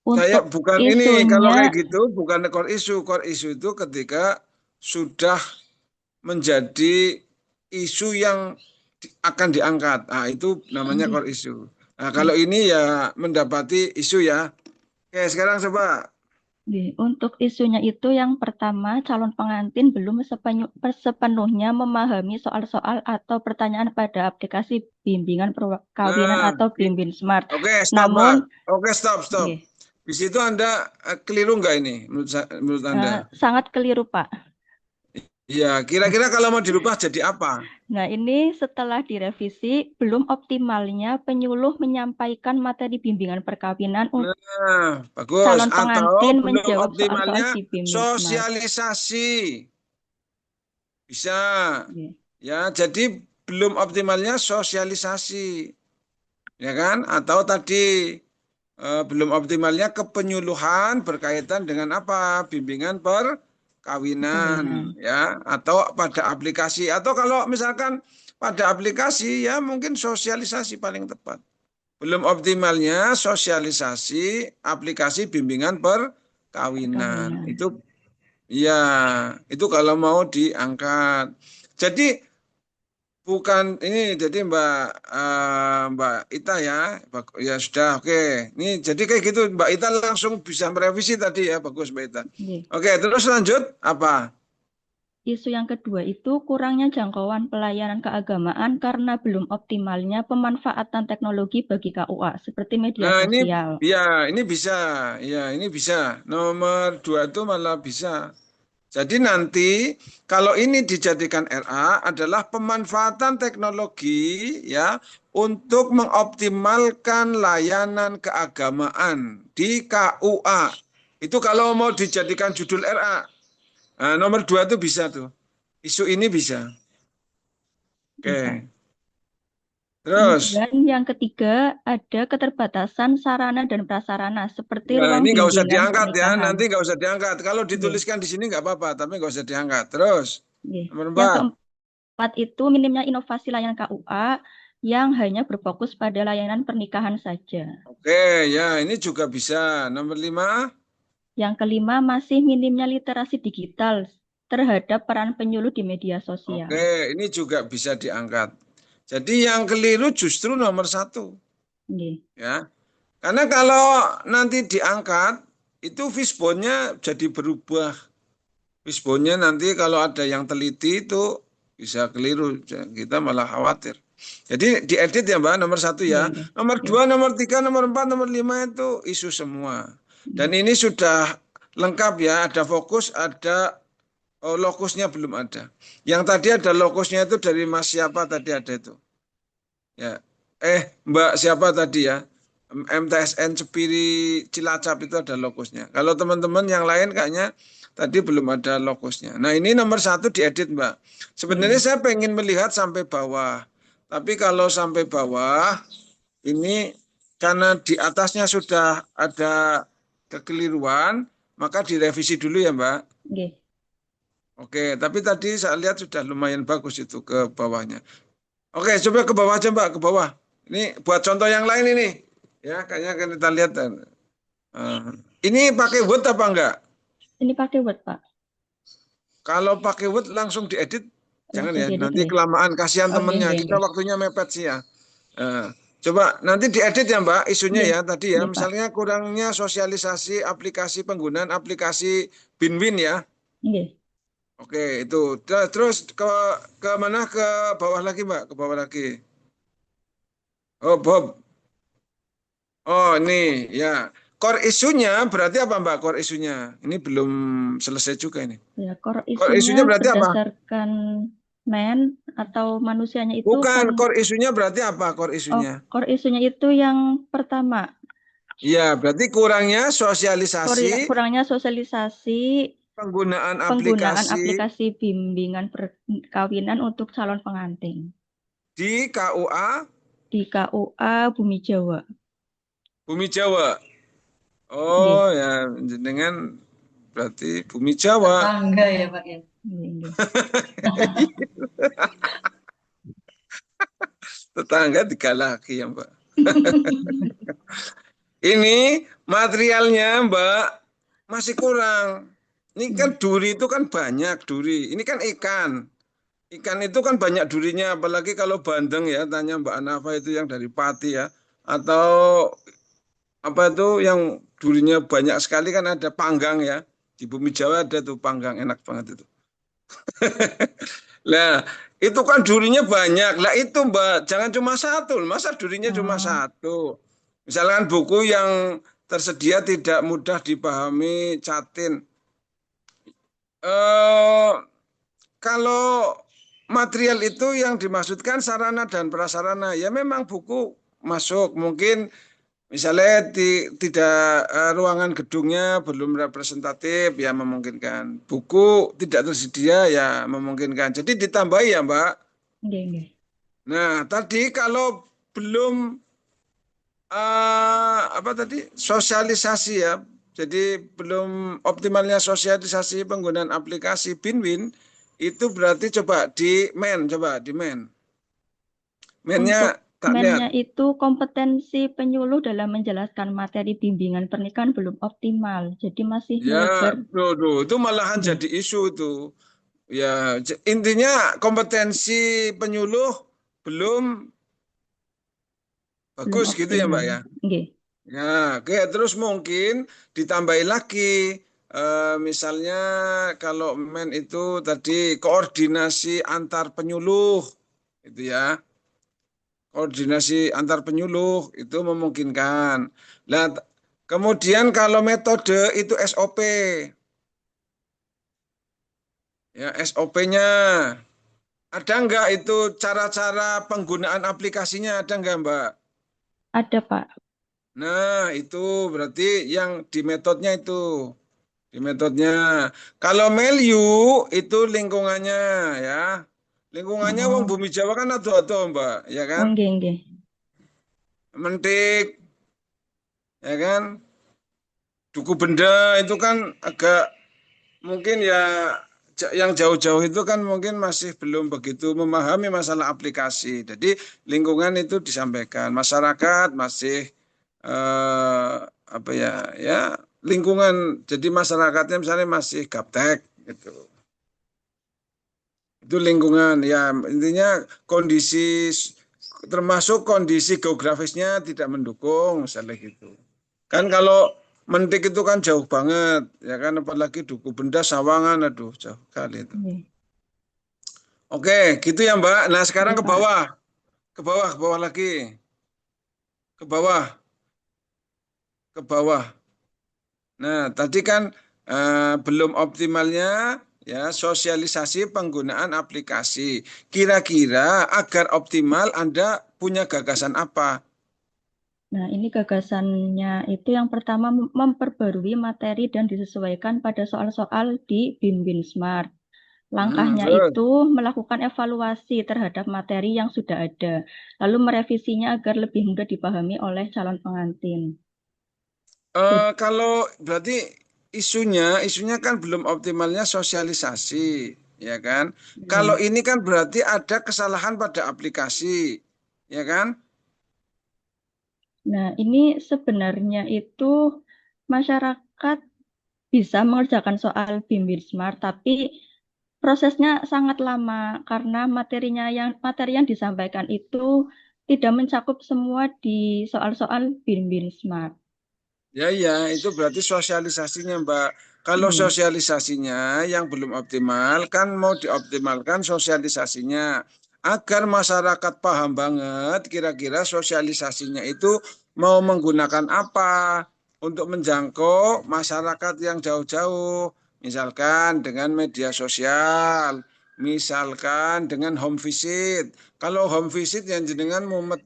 S1: Saya
S7: Untuk
S1: bukan ini, kalau
S7: isunya,
S1: kayak gitu bukan core issue. Core issue itu ketika sudah menjadi isu yang akan diangkat. Nah, itu namanya
S7: nggih,
S1: core issue. Nah, kalau ini ya mendapati isu ya. Oke, sekarang coba.
S7: nggih. Untuk isunya itu yang pertama, calon pengantin belum sepenuhnya memahami soal-soal atau pertanyaan pada aplikasi bimbingan perkawinan
S1: Nah,
S7: atau Bimbing Smart.
S1: oke, stop,
S7: Namun,
S1: Mbak. Oke, stop.
S7: nggih,
S1: Di situ Anda keliru nggak ini menurut Anda?
S7: sangat keliru Pak.
S1: Ya, kira-kira kalau mau dirubah jadi apa?
S7: Nah, ini setelah direvisi, belum optimalnya penyuluh menyampaikan materi bimbingan perkawinan untuk
S1: Nah, bagus.
S7: calon
S1: Atau
S7: pengantin
S1: belum
S7: menjawab
S1: optimalnya
S7: soal-soal di Bimbing Smart.
S1: sosialisasi. Bisa.
S7: Nggih.
S1: Ya, jadi belum optimalnya sosialisasi. Ya kan? Atau tadi belum optimalnya kepenyuluhan berkaitan dengan apa? Bimbingan perkawinan,
S7: Perkawinan.
S1: ya, atau pada aplikasi, atau kalau misalkan pada aplikasi ya mungkin sosialisasi paling tepat. Belum optimalnya sosialisasi aplikasi bimbingan perkawinan.
S7: Perkawinan.
S1: Itu ya, itu kalau mau diangkat. Jadi bukan ini, jadi Mbak Ita ya, ya sudah oke. Ini jadi kayak gitu Mbak Ita langsung bisa merevisi tadi ya, bagus Mbak Ita.
S7: Nggih.
S1: Oke, terus lanjut apa?
S7: Isu yang kedua itu kurangnya jangkauan pelayanan keagamaan karena belum optimalnya pemanfaatan teknologi bagi KUA seperti media
S1: Nah ini
S7: sosial.
S1: ya ini bisa, ya ini bisa. Nomor 2 itu malah bisa. Jadi nanti kalau ini dijadikan RA adalah pemanfaatan teknologi ya untuk mengoptimalkan layanan keagamaan di KUA. Itu kalau mau dijadikan judul RA. Nah, nomor 2 itu bisa tuh. Isu ini bisa. Oke.
S7: Bisa.
S1: Terus.
S7: Kemudian yang ketiga ada keterbatasan sarana dan prasarana seperti
S1: Nah,
S7: ruang
S1: ini nggak usah
S7: bimbingan
S1: diangkat ya,
S7: pernikahan.
S1: nanti nggak usah diangkat. Kalau
S7: Nggih.
S1: dituliskan di sini nggak apa-apa, tapi nggak usah diangkat. Terus,
S7: Nggih.
S1: nomor
S7: Yang
S1: 4.
S7: keempat itu minimnya inovasi layanan KUA yang hanya berfokus pada layanan pernikahan saja.
S1: Oke, ya ini juga bisa. Nomor 5.
S7: Yang kelima masih minimnya literasi digital terhadap peran penyuluh di media sosial.
S1: Oke, ini juga bisa diangkat. Jadi yang keliru justru nomor 1.
S7: Nggih.
S1: Ya, karena kalau nanti diangkat, itu fishbone-nya jadi berubah. Fishbone-nya nanti kalau ada yang teliti itu bisa keliru. Kita malah khawatir. Jadi diedit ya Mbak, nomor 1 ya.
S7: Nggih.
S1: Nomor 2, nomor 3, nomor 4, nomor 5 itu isu semua. Dan ini sudah lengkap ya, ada fokus, ada lokusnya belum ada. Yang tadi ada lokusnya itu dari Mas siapa tadi ada itu? Ya. Mbak siapa tadi ya? MTSN Cepiri Cilacap itu ada lokusnya. Kalau teman-teman yang lain kayaknya tadi belum ada lokusnya. Nah ini nomor 1 diedit Mbak. Sebenarnya saya pengen melihat sampai bawah. Tapi kalau sampai bawah ini karena di atasnya sudah ada kekeliruan, maka direvisi dulu ya Mbak.
S7: Nggih.
S1: Oke, tapi tadi saya lihat sudah lumayan bagus itu ke bawahnya. Oke, coba ke bawah aja Mbak, ke bawah. Ini buat contoh yang lain ini. Ya, kayaknya kita lihat. Ini pakai Word apa enggak?
S7: Ini pakai Word, Pak.
S1: Kalau pakai Word langsung diedit, jangan ya.
S7: diedit
S1: Nanti
S7: dulu.
S1: kelamaan, kasihan
S7: Oke,
S1: temennya.
S7: oke,
S1: Kita
S7: oke.
S1: waktunya mepet sih ya. Coba nanti diedit ya Mbak, isunya
S7: Iya,
S1: ya tadi ya.
S7: iya, Pak.
S1: Misalnya kurangnya sosialisasi aplikasi penggunaan aplikasi BinWin ya.
S7: Nggih.
S1: Oke, itu. Terus ke mana? Ke bawah lagi Mbak, ke bawah lagi. Oh, Bob. Oh, ini ya. Core isunya berarti apa Mbak? Core isunya. Ini belum selesai juga ini.
S7: Ya, core
S1: Core isunya
S7: isunya
S1: berarti apa?
S7: berdasarkan atau manusianya itu
S1: Bukan, core isunya berarti apa? Core isunya.
S7: core isunya itu yang pertama.
S1: Iya, berarti kurangnya sosialisasi
S7: Kurangnya sosialisasi
S1: penggunaan
S7: penggunaan
S1: aplikasi
S7: aplikasi bimbingan perkawinan untuk calon pengantin
S1: di KUA
S7: di KUA Bumi Jawa.
S1: Bumi Jawa. Oh
S7: Nggih.
S1: ya, dengan berarti Bumi Jawa.
S5: Tetangga ya Pak ya.
S7: Nggih.
S1: Tetangga digalaki ya Mbak. Ini materialnya Mbak masih kurang. Ini kan duri itu kan banyak duri. Ini kan ikan. Ikan itu kan banyak durinya, apalagi kalau bandeng ya, tanya Mbak Anafa itu yang dari Pati ya. Atau apa itu yang durinya banyak sekali kan ada panggang ya. Di Bumi Jawa ada tuh panggang, enak banget itu. Nah, itu kan durinya banyak. Lah itu Mbak, jangan cuma satu. Masa durinya cuma satu? Misalkan buku yang tersedia tidak mudah dipahami catin. Kalau material itu yang dimaksudkan sarana dan prasarana, ya memang buku masuk. Mungkin misalnya tidak ruangan gedungnya belum representatif, ya memungkinkan. Buku tidak tersedia, ya memungkinkan. Jadi ditambahi ya Mbak.
S7: Nggih.
S1: Nah tadi kalau belum apa tadi sosialisasi ya, jadi belum optimalnya sosialisasi penggunaan aplikasi BinWin itu berarti coba di main. Mainnya tak lihat.
S7: Mennya itu kompetensi penyuluh dalam menjelaskan materi bimbingan pernikahan belum optimal, jadi masih
S1: Ya,
S7: melebar.
S1: itu malahan jadi isu itu. Ya, intinya kompetensi penyuluh belum bagus gitu ya Mbak ya.
S7: Nggih.
S1: Ya, oke. Terus mungkin ditambahi lagi, misalnya kalau men itu tadi koordinasi antar penyuluh, itu ya. Koordinasi antar penyuluh itu memungkinkan. Nah, kemudian kalau metode itu SOP, ya SOP-nya ada nggak itu cara-cara penggunaan aplikasinya ada nggak Mbak?
S7: Ada, Pak.
S1: Nah, itu berarti yang di metodenya itu. Di metodenya. Kalau Meliu itu lingkungannya ya. Lingkungannya wong Bumi Jawa kan ado-ado, Mbak, ya kan?
S7: Nggih.
S1: Mentik, ya kan? Duku benda itu kan agak mungkin ya yang jauh-jauh itu kan mungkin masih belum begitu memahami masalah aplikasi. Jadi lingkungan itu disampaikan. Masyarakat masih apa ya lingkungan. Jadi masyarakatnya misalnya masih gaptek gitu. Itu lingkungan ya intinya kondisi termasuk kondisi geografisnya tidak mendukung misalnya gitu. Kan kalau Mentik itu kan jauh banget ya kan apalagi Duku Benda Sawangan aduh jauh kali itu. Oke, gitu ya Mbak. Nah, sekarang ke bawah. Ke bawah lagi. Ke bawah. Nah, tadi kan belum optimalnya ya sosialisasi penggunaan aplikasi. Kira-kira agar optimal Anda punya gagasan apa?
S7: Nah, ini gagasannya itu yang pertama memperbarui materi dan disesuaikan pada soal-soal di BIM Smart. Langkahnya
S1: Terus
S7: itu melakukan evaluasi terhadap materi yang sudah ada, lalu merevisinya agar lebih mudah dipahami oleh calon pengantin.
S1: kalau berarti isunya kan belum optimalnya sosialisasi, ya kan? Kalau
S7: Hmm.
S1: ini kan berarti ada kesalahan pada aplikasi, ya kan?
S7: Nah, ini sebenarnya itu masyarakat bisa mengerjakan soal BIM Smart, tapi prosesnya sangat lama karena materi yang disampaikan itu tidak mencakup semua di soal-soal BIM Smart.
S1: Ya, itu berarti sosialisasinya, Mbak. Kalau
S7: Iya.
S1: sosialisasinya yang belum optimal, kan mau dioptimalkan sosialisasinya. Agar masyarakat paham banget kira-kira sosialisasinya itu mau menggunakan apa untuk menjangkau masyarakat yang jauh-jauh. Misalkan dengan media sosial, misalkan dengan home visit. Kalau home visit yang jenengan mumet,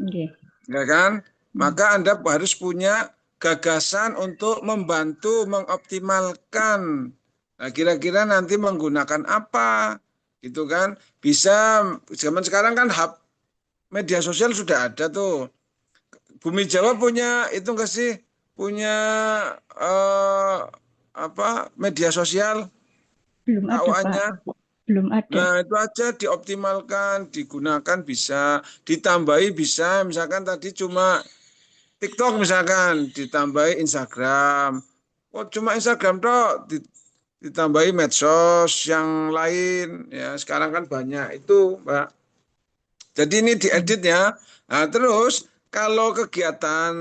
S7: Oke.
S1: ya kan? Maka Anda harus punya gagasan untuk membantu mengoptimalkan. Nah, kira-kira nanti menggunakan apa? Gitu kan? Bisa zaman sekarang kan hub media sosial sudah ada tuh. Bumi Jawa punya itu enggak sih? Punya eh, apa? Media sosial
S7: Belum ada, Pak.
S1: KUA-nya.
S7: Belum ada.
S1: Nah, itu aja dioptimalkan, digunakan bisa, ditambahi bisa. Misalkan tadi cuma TikTok misalkan ditambahi Instagram. Oh, cuma Instagram toh ditambahi medsos yang lain ya. Sekarang kan banyak itu, Mbak. Jadi ini diedit ya. Nah, terus kalau kegiatan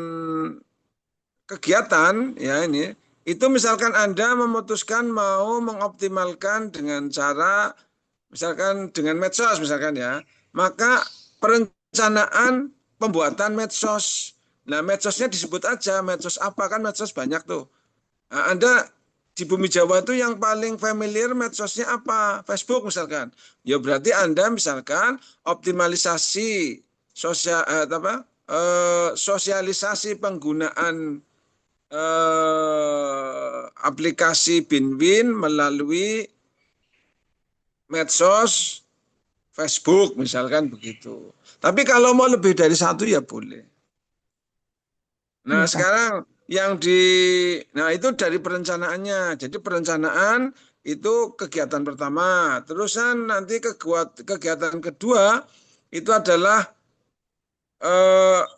S1: ya ini itu misalkan Anda memutuskan mau mengoptimalkan dengan cara misalkan dengan medsos misalkan ya, maka perencanaan pembuatan medsos. Nah, medsosnya disebut aja, medsos apa kan medsos banyak tuh. Nah, Anda di Bumi Jawa itu yang paling familiar medsosnya apa? Facebook misalkan. Ya berarti Anda misalkan optimalisasi sosialisasi penggunaan aplikasi Binwin melalui medsos Facebook misalkan begitu. Tapi kalau mau lebih dari satu ya boleh. Nah,
S7: Iya, Pak.
S1: sekarang nah itu dari perencanaannya. Jadi perencanaan itu kegiatan pertama. Terusan nanti kegiatan kedua itu adalah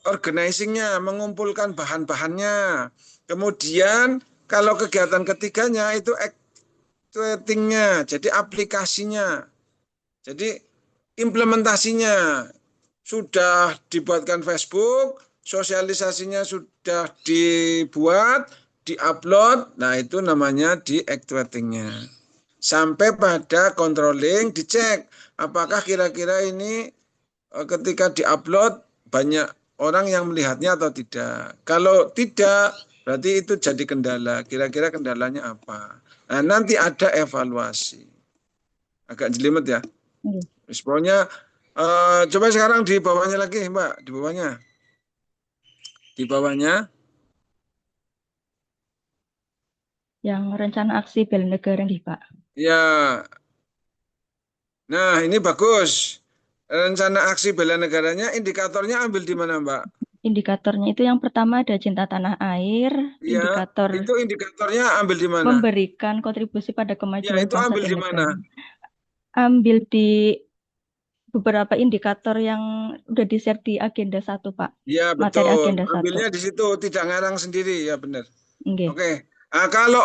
S1: organizingnya, mengumpulkan bahan-bahannya. Kemudian kalau kegiatan ketiganya itu activatingnya, jadi aplikasinya. Jadi implementasinya sudah dibuatkan Facebook, sosialisasinya sudah dibuat, diupload, nah itu namanya deactivatingnya. Sampai pada controlling, dicek apakah kira-kira ini ketika diupload banyak orang yang melihatnya atau tidak. Kalau tidak, berarti itu jadi kendala. Kira-kira kendalanya apa? Nah, nanti ada evaluasi. Agak jelimet ya.
S7: Iya.
S1: Responnya, coba sekarang di bawahnya lagi, Mbak. Di bawahnya. Di bawahnya.
S7: Yang rencana aksi bela negara nih, Pak.
S1: Ya, nah ini bagus. Rencana aksi bela negaranya, indikatornya ambil di mana, Mbak?
S7: Indikatornya itu yang pertama ada cinta tanah air,
S1: Ya,
S7: indikator
S1: itu indikatornya ambil di mana?
S7: memberikan kontribusi pada
S1: Ya,
S7: kemajuan
S1: itu
S7: bangsa
S1: ambil
S7: dan
S1: di mana?
S7: negara. Ambil di beberapa indikator yang udah di-share di agenda 1, Pak.
S1: Ya,
S7: Materi
S1: betul.
S7: agenda 1.
S1: Ambilnya di situ, tidak ngarang sendiri, ya benar.
S7: Oke.
S1: Oke. Nah, kalau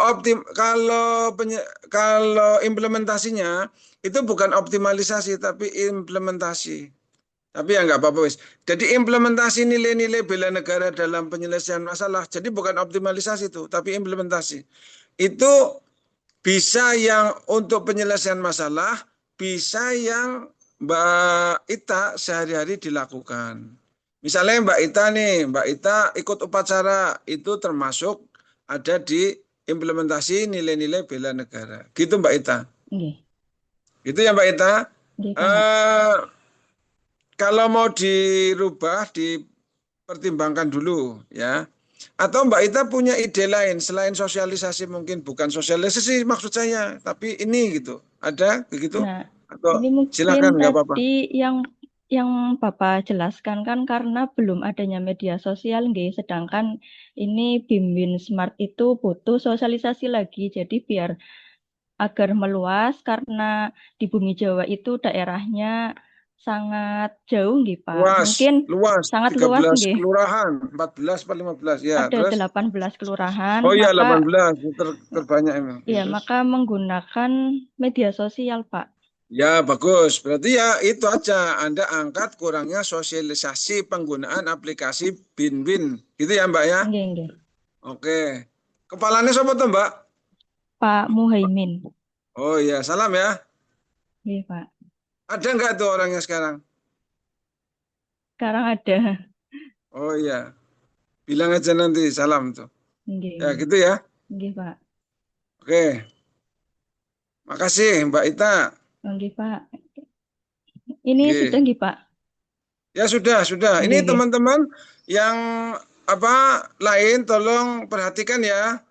S1: implementasinya itu bukan optimalisasi tapi implementasi. Tapi ya nggak apa-apa wis. Jadi implementasi nilai-nilai bela negara dalam penyelesaian masalah. Jadi bukan optimalisasi itu, tapi implementasi. Itu bisa yang untuk penyelesaian masalah, bisa yang Mbak Ita sehari-hari dilakukan. Misalnya Mbak Ita nih, Mbak Ita ikut upacara, itu termasuk ada di implementasi nilai-nilai bela negara. Gitu Mbak Ita.
S7: Nggih.
S1: Gitu ya Mbak Ita.
S7: Nggih, Pak.
S1: Kalau mau dirubah, dipertimbangkan dulu ya. Atau Mbak Ita punya ide lain selain sosialisasi, mungkin bukan sosialisasi maksud saya, tapi ini gitu. Ada begitu?
S7: Nah,
S1: Atau
S7: ini mungkin
S1: silakan nggak apa-apa.
S7: tadi yang Bapak jelaskan kan karena belum adanya media sosial nggih, sedangkan ini Bimbin Smart itu butuh sosialisasi lagi. Jadi biar agar meluas karena di Bumi Jawa itu daerahnya sangat jauh nggih, Pak. Mungkin
S1: Luas,
S7: sangat
S1: 13
S7: luas nggih.
S1: kelurahan, 14 atau 15 ya,
S7: Ada
S1: terus
S7: 18 kelurahan,
S1: oh iya
S7: maka
S1: 18 terbanyak emang.
S7: ya
S1: Terus?
S7: maka menggunakan media sosial, Pak.
S1: Ya bagus, berarti ya itu aja, Anda angkat kurangnya sosialisasi penggunaan aplikasi Binbin, gitu ya Mbak ya?
S7: Nggih, nggih.
S1: Oke, kepalanya siapa tuh Mbak?
S7: Pak Muhaimin.
S1: Oh iya, salam ya.
S7: Nggih, Pak.
S1: Ada nggak tuh orangnya sekarang?
S7: Sekarang ada.
S1: Oh iya, bilang aja nanti salam tuh.
S7: Nggih,
S1: Ya
S7: nggih.
S1: gitu ya.
S7: Nggih, Pak.
S1: Oke, makasih Mbak Ita.
S7: Nggih, Pak. Ini
S1: Oke.
S7: sudah nggih, Pak.
S1: Ya sudah.
S7: Nggih,
S1: Ini
S7: nggih.
S1: teman-teman yang lain tolong perhatikan ya.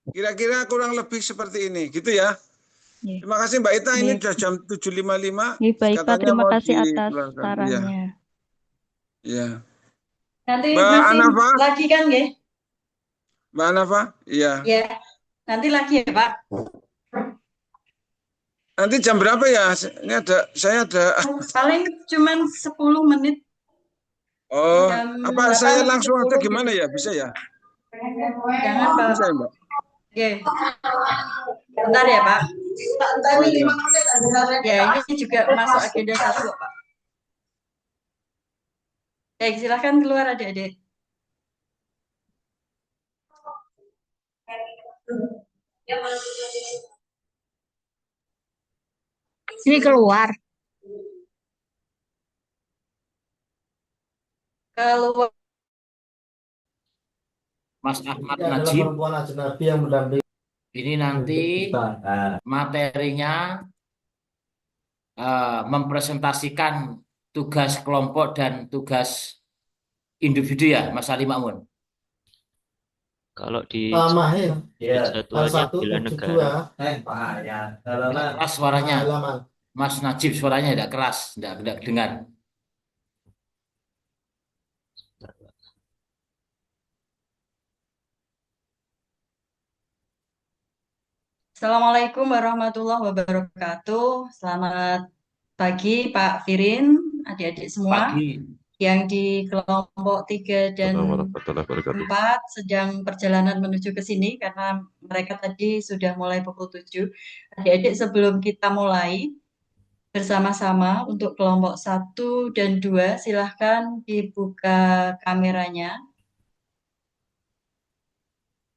S1: Kira-kira kurang lebih seperti ini, gitu ya.
S7: Nggih.
S1: Terima kasih Mbak Ita, ini
S7: Nggih.
S1: sudah jam 7.55.
S7: Nggih, baik, Pak.
S1: Katanya
S7: Terima
S1: mau
S7: kasih atas
S1: dikeluarkan. Iya.
S7: sarannya.
S1: Iya.
S5: Nanti
S1: Mbak
S5: masih
S1: Anafa?
S5: lagi kan, nggih?
S1: Mbak Anafa? Iya.
S5: Ya, nanti lagi ya, Pak.
S1: Nanti jam berapa ya? Ini saya ada.
S5: Paling cuman 10 menit.
S1: Oh,
S5: Jam
S1: apa saya
S5: 8,
S1: langsung aja
S5: 10
S1: gimana
S5: gitu.
S1: ya? Bisa ya?
S5: Jangan, Pak.
S1: Bisa ya, Mbak?
S5: Oke. Bentar ya, Pak.
S1: Oh iya.
S5: Ya, ini juga masuk agenda 1, Pak. Baik, silahkan keluar adik-adik.
S8: Ini keluar.
S5: Keluar.
S9: Mas Ahmad Najib. Ini nanti materinya mempresentasikan tugas kelompok dan tugas individu ya, Mas Ali Makmun.
S10: Kalau di
S11: Ya,
S10: jadwalnya bela negara.
S9: Keras suaranya, Mas Najib suaranya tidak keras, tidak dengar.
S5: Assalamualaikum warahmatullahi wabarakatuh. Selamat pagi Pak Firin, adik-adik semua.
S9: Pagi.
S5: Yang di kelompok 3 dan 4 sedang perjalanan menuju ke sini karena mereka tadi sudah mulai pukul 7. Adik-adik, sebelum kita mulai bersama-sama untuk kelompok 1 dan 2, silahkan dibuka kameranya.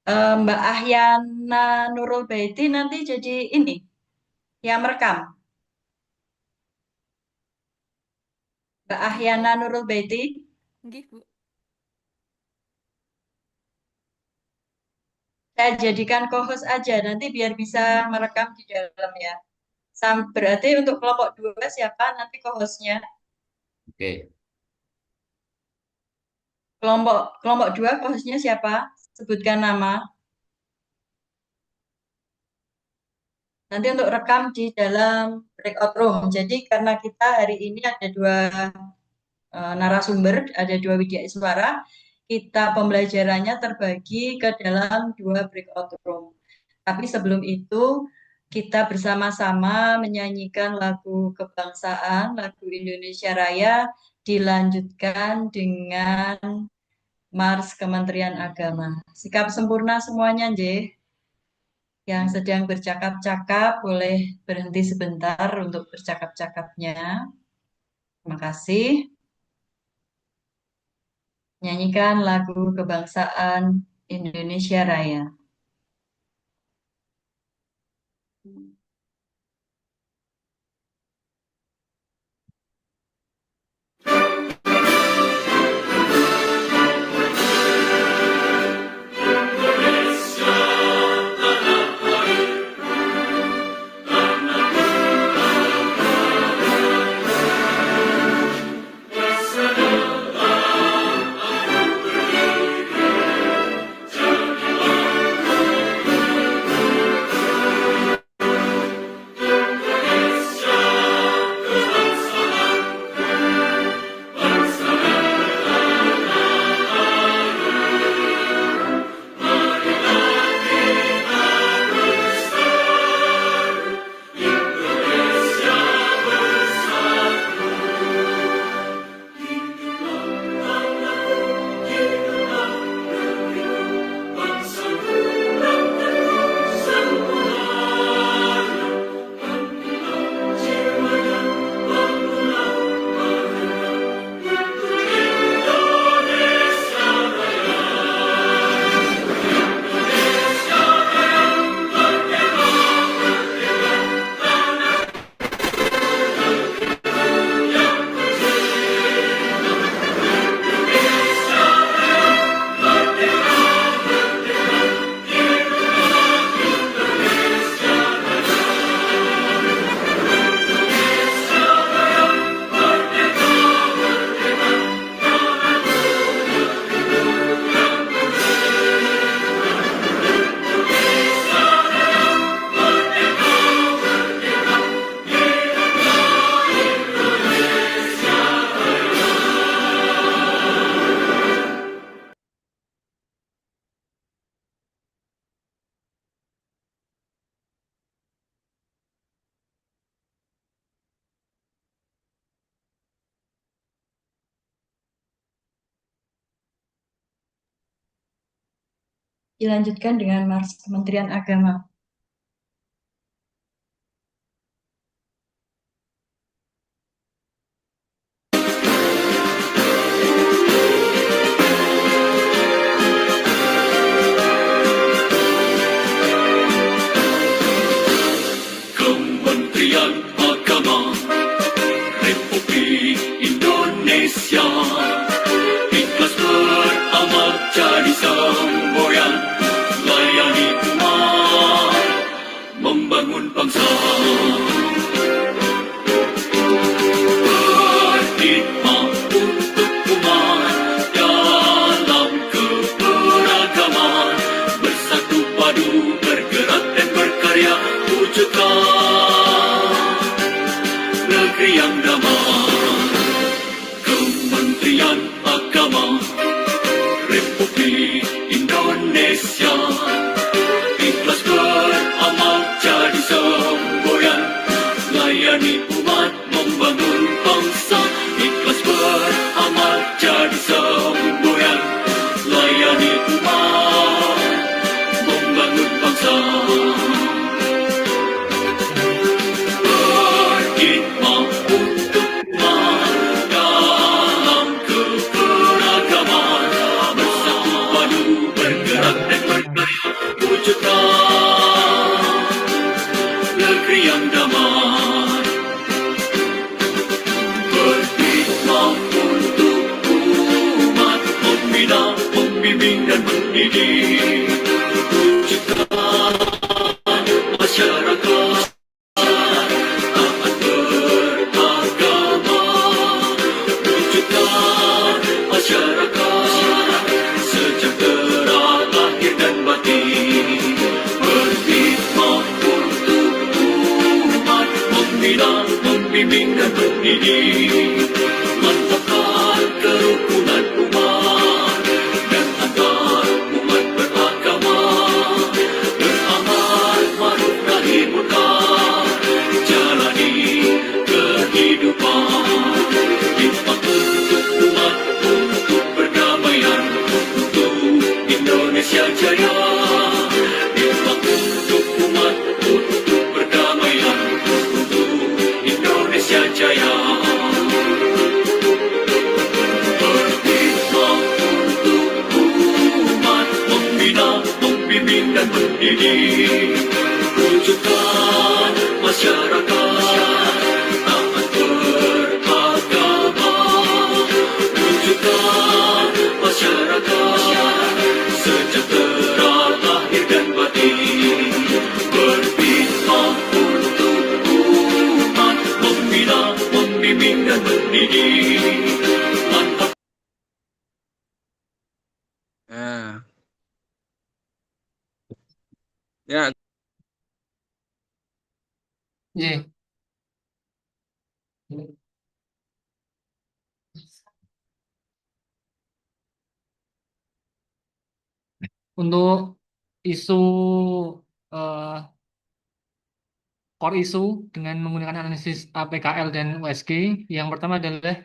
S5: Mbak Ahyana Nurul Baiti nanti jadi ini yang merekam. Mbak Ahyana Nurul Baiti.
S8: Nggih, Bu.
S5: Saya jadikan co-host aja nanti biar bisa merekam di dalam ya. Berarti untuk kelompok 2 siapa nanti co-hostnya?
S9: Oke.
S5: Kelompok 2 co-hostnya siapa? Sebutkan nama. Nanti untuk rekam di dalam breakout room. Jadi karena kita hari ini ada 2 narasumber, ada 2 widyaswara, kita pembelajarannya terbagi ke dalam 2 breakout room. Tapi sebelum itu kita bersama-sama menyanyikan lagu kebangsaan, lagu Indonesia Raya, dilanjutkan dengan Mars Kementerian Agama. Sikap sempurna semuanya, Nje. Yang sedang bercakap-cakap boleh berhenti sebentar untuk bercakap-cakapnya. Terima kasih. Nyanyikan lagu kebangsaan Indonesia Raya. dilanjutkan dengan Mars Kementerian Agama.
S11: Kementerian Agama Republik Indonesia ikhlas beramal jadi semboyan layani umat membangun bangsa berkhidmat untuk umat dalam keberagaman bersatu padu bergerak dan berkarya wujudkan negeri yang damai. Kementerian Agama Republik Indonesia ikhlas beramal jadi semboyan layani umat membangun bangsa ikhlas beramal jadi semboyan layani umat membangun bangsa berkhidmat untuk umat dalam keberagaman bersatu padu bergerak dan berkarya wujudkan negeri yang damai berkhidmat untuk umat membina membimbing dan mendidik wujudkan masyarakat taat beragama wujudkan masyarakat sejahtera lahir dan batin berkhidmat untuk umat membina membimbing dan mendidik mantapkan kerukunan umat dan antar umat beragama beramal ma'ruf nahi munkar jalani kehidupan khidmat untuk umat untuk perdamaian untuk Indonesia Jaya khidmat untuk umat untuk perdamaian untuk Indonesia Jaya berkhidmat untuk umat membina membimbing dan mendidik wujudkan masyarakat taat beragama wujudkan masyarakat sejahtera lahir dan batin berkhidmat untuk umat membina membimbing dan mendidik mantap.
S1: Ya,
S12: J. Untuk isu eh, core isu dengan menggunakan analisis APKL dan USG, yang pertama adalah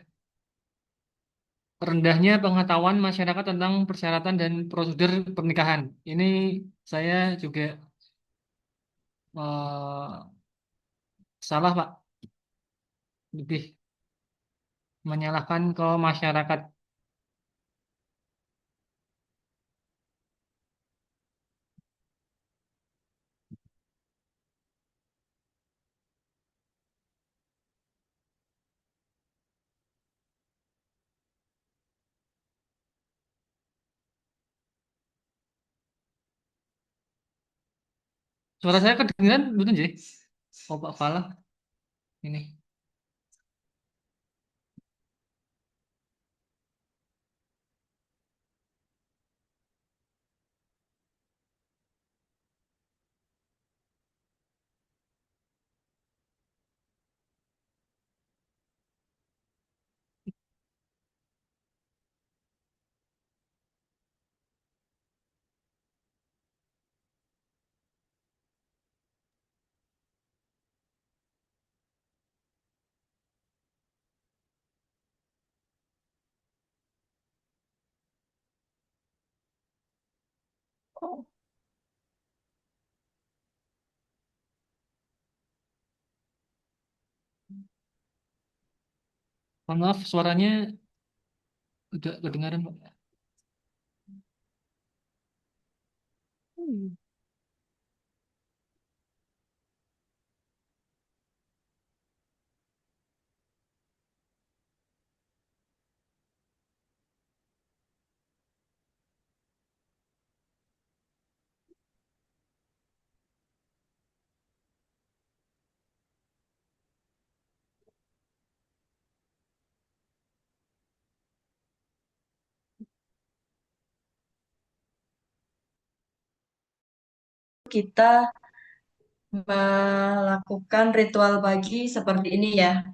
S12: rendahnya pengetahuan masyarakat tentang persyaratan dan prosedur pernikahan. Ini saya juga eh, salah, Pak. Lebih menyalahkan ke masyarakat. Suara saya kedengeran, betul, J? Oh, Pak Fala. Ini. Mohon maaf, suaranya udah kedengaran, Pak.
S5: Kita melakukan ritual pagi seperti ini ya.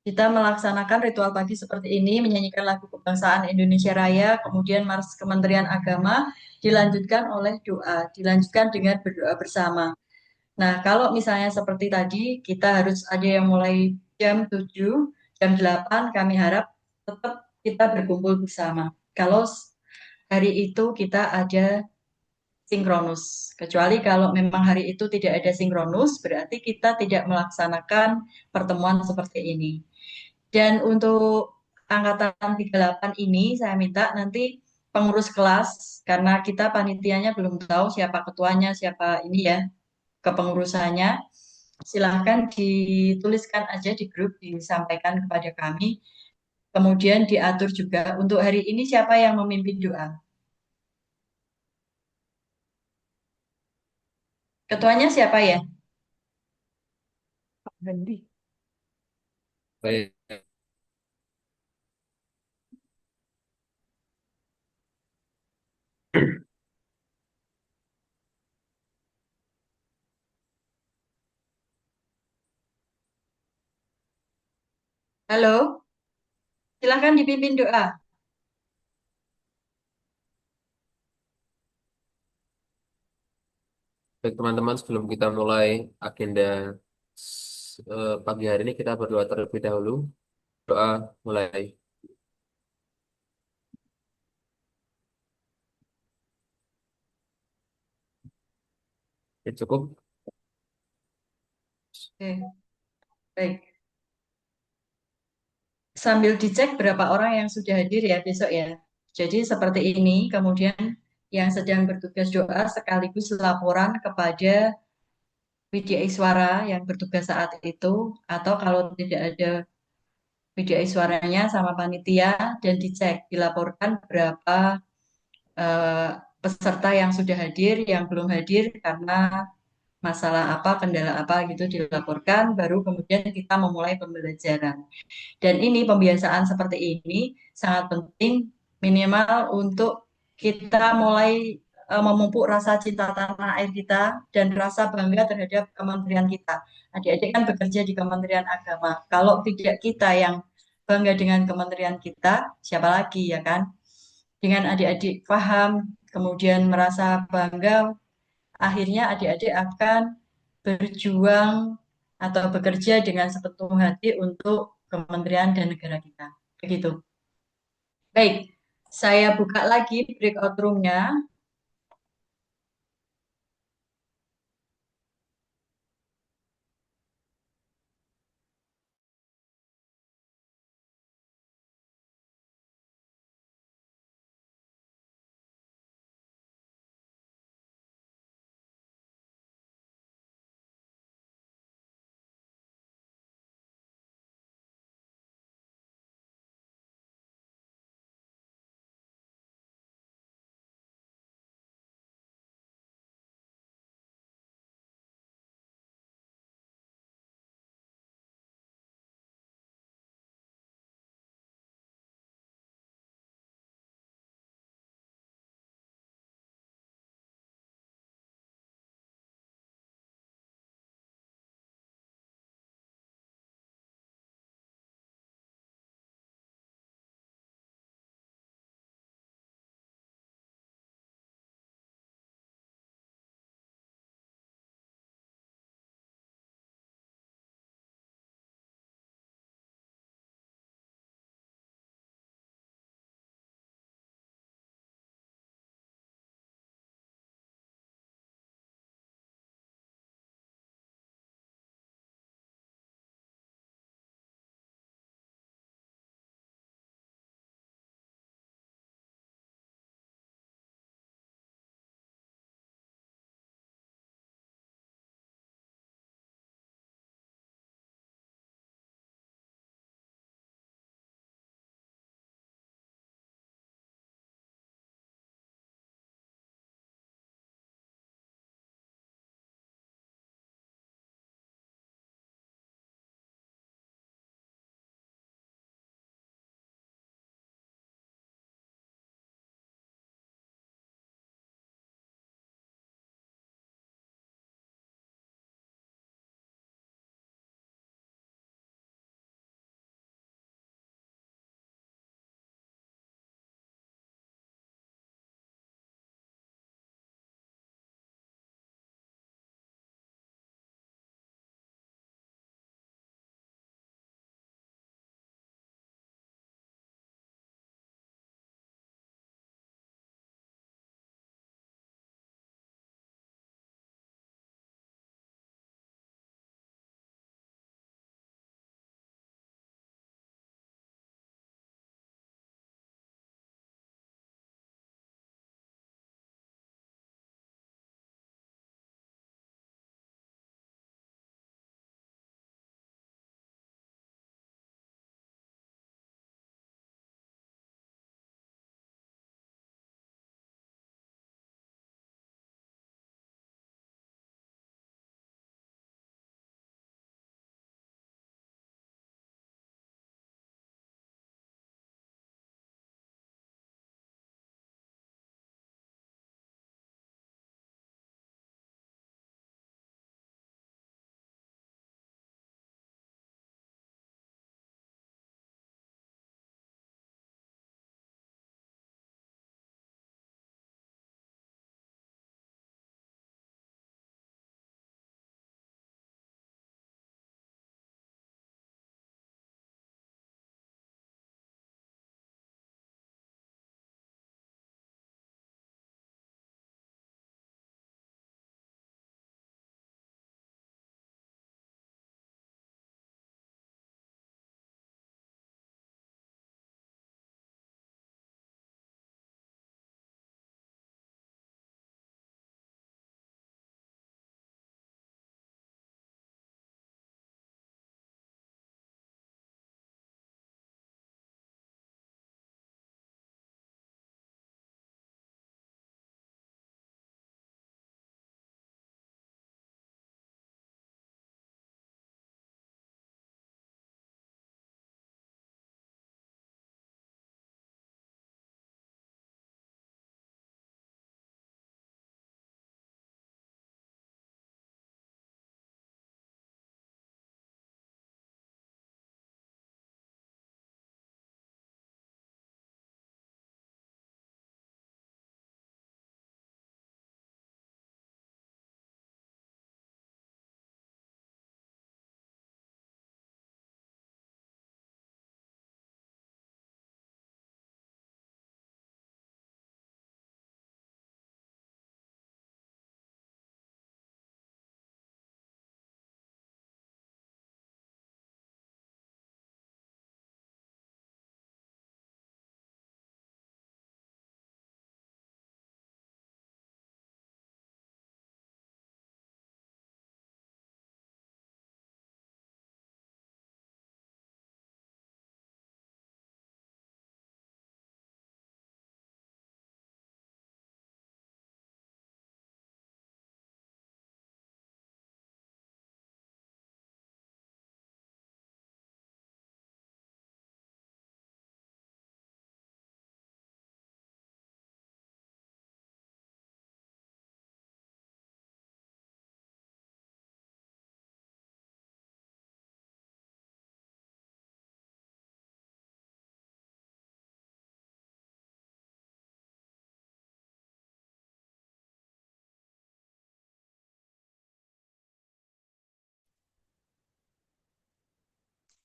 S5: Kita melaksanakan ritual pagi seperti ini, menyanyikan lagu kebangsaan Indonesia Raya, kemudian Mars Kementerian Agama, dilanjutkan oleh doa, dilanjutkan dengan berdoa bersama. Nah, kalau misalnya seperti tadi, kita harus ada yang mulai jam 7, jam 8, kami harap tetap kita berkumpul bersama. Kalau hari itu kita ada sinkronus. Kecuali kalau memang hari itu tidak ada sinkronus, berarti kita tidak melaksanakan pertemuan seperti ini. Dan untuk angkatan 38 ini, saya minta nanti pengurus kelas, karena kita panitianya belum tahu siapa ketuanya, siapa ini ya, kepengurusannya. Silahkan dituliskan aja di grup, disampaikan kepada kami. Kemudian diatur juga untuk hari ini siapa yang memimpin doa. Ketuanya siapa ya?
S12: Pak Hendi.
S4: Baik.
S5: Halo, silahkan dipimpin doa.
S13: Baik teman-teman, sebelum kita mulai agenda pagi hari ini, kita berdoa terlebih dahulu. Doa mulai. Ya, cukup.
S5: Oke, baik. Sambil dicek berapa orang yang sudah hadir ya besok ya. Jadi seperti ini, kemudian yang sedang bertugas doa sekaligus laporan kepada Widya Iswara yang bertugas saat itu, atau kalau tidak ada Widya Iswaranya sama panitia, dan dicek, dilaporkan berapa eh, peserta yang sudah hadir, yang belum hadir karena masalah apa, kendala apa gitu dilaporkan, baru kemudian kita memulai pembelajaran. Dan ini pembiasaan seperti ini sangat penting minimal untuk kita mulai memupuk rasa cinta tanah air kita dan rasa bangga terhadap kementerian kita. Adik-adik kan bekerja di Kementerian Agama. Kalau tidak kita yang bangga dengan kementerian kita, siapa lagi ya kan? Dengan adik-adik paham, kemudian merasa bangga, akhirnya adik-adik akan berjuang atau bekerja dengan sepenuh hati untuk kementerian dan negara kita. Begitu. Baik, saya buka lagi breakout room-nya.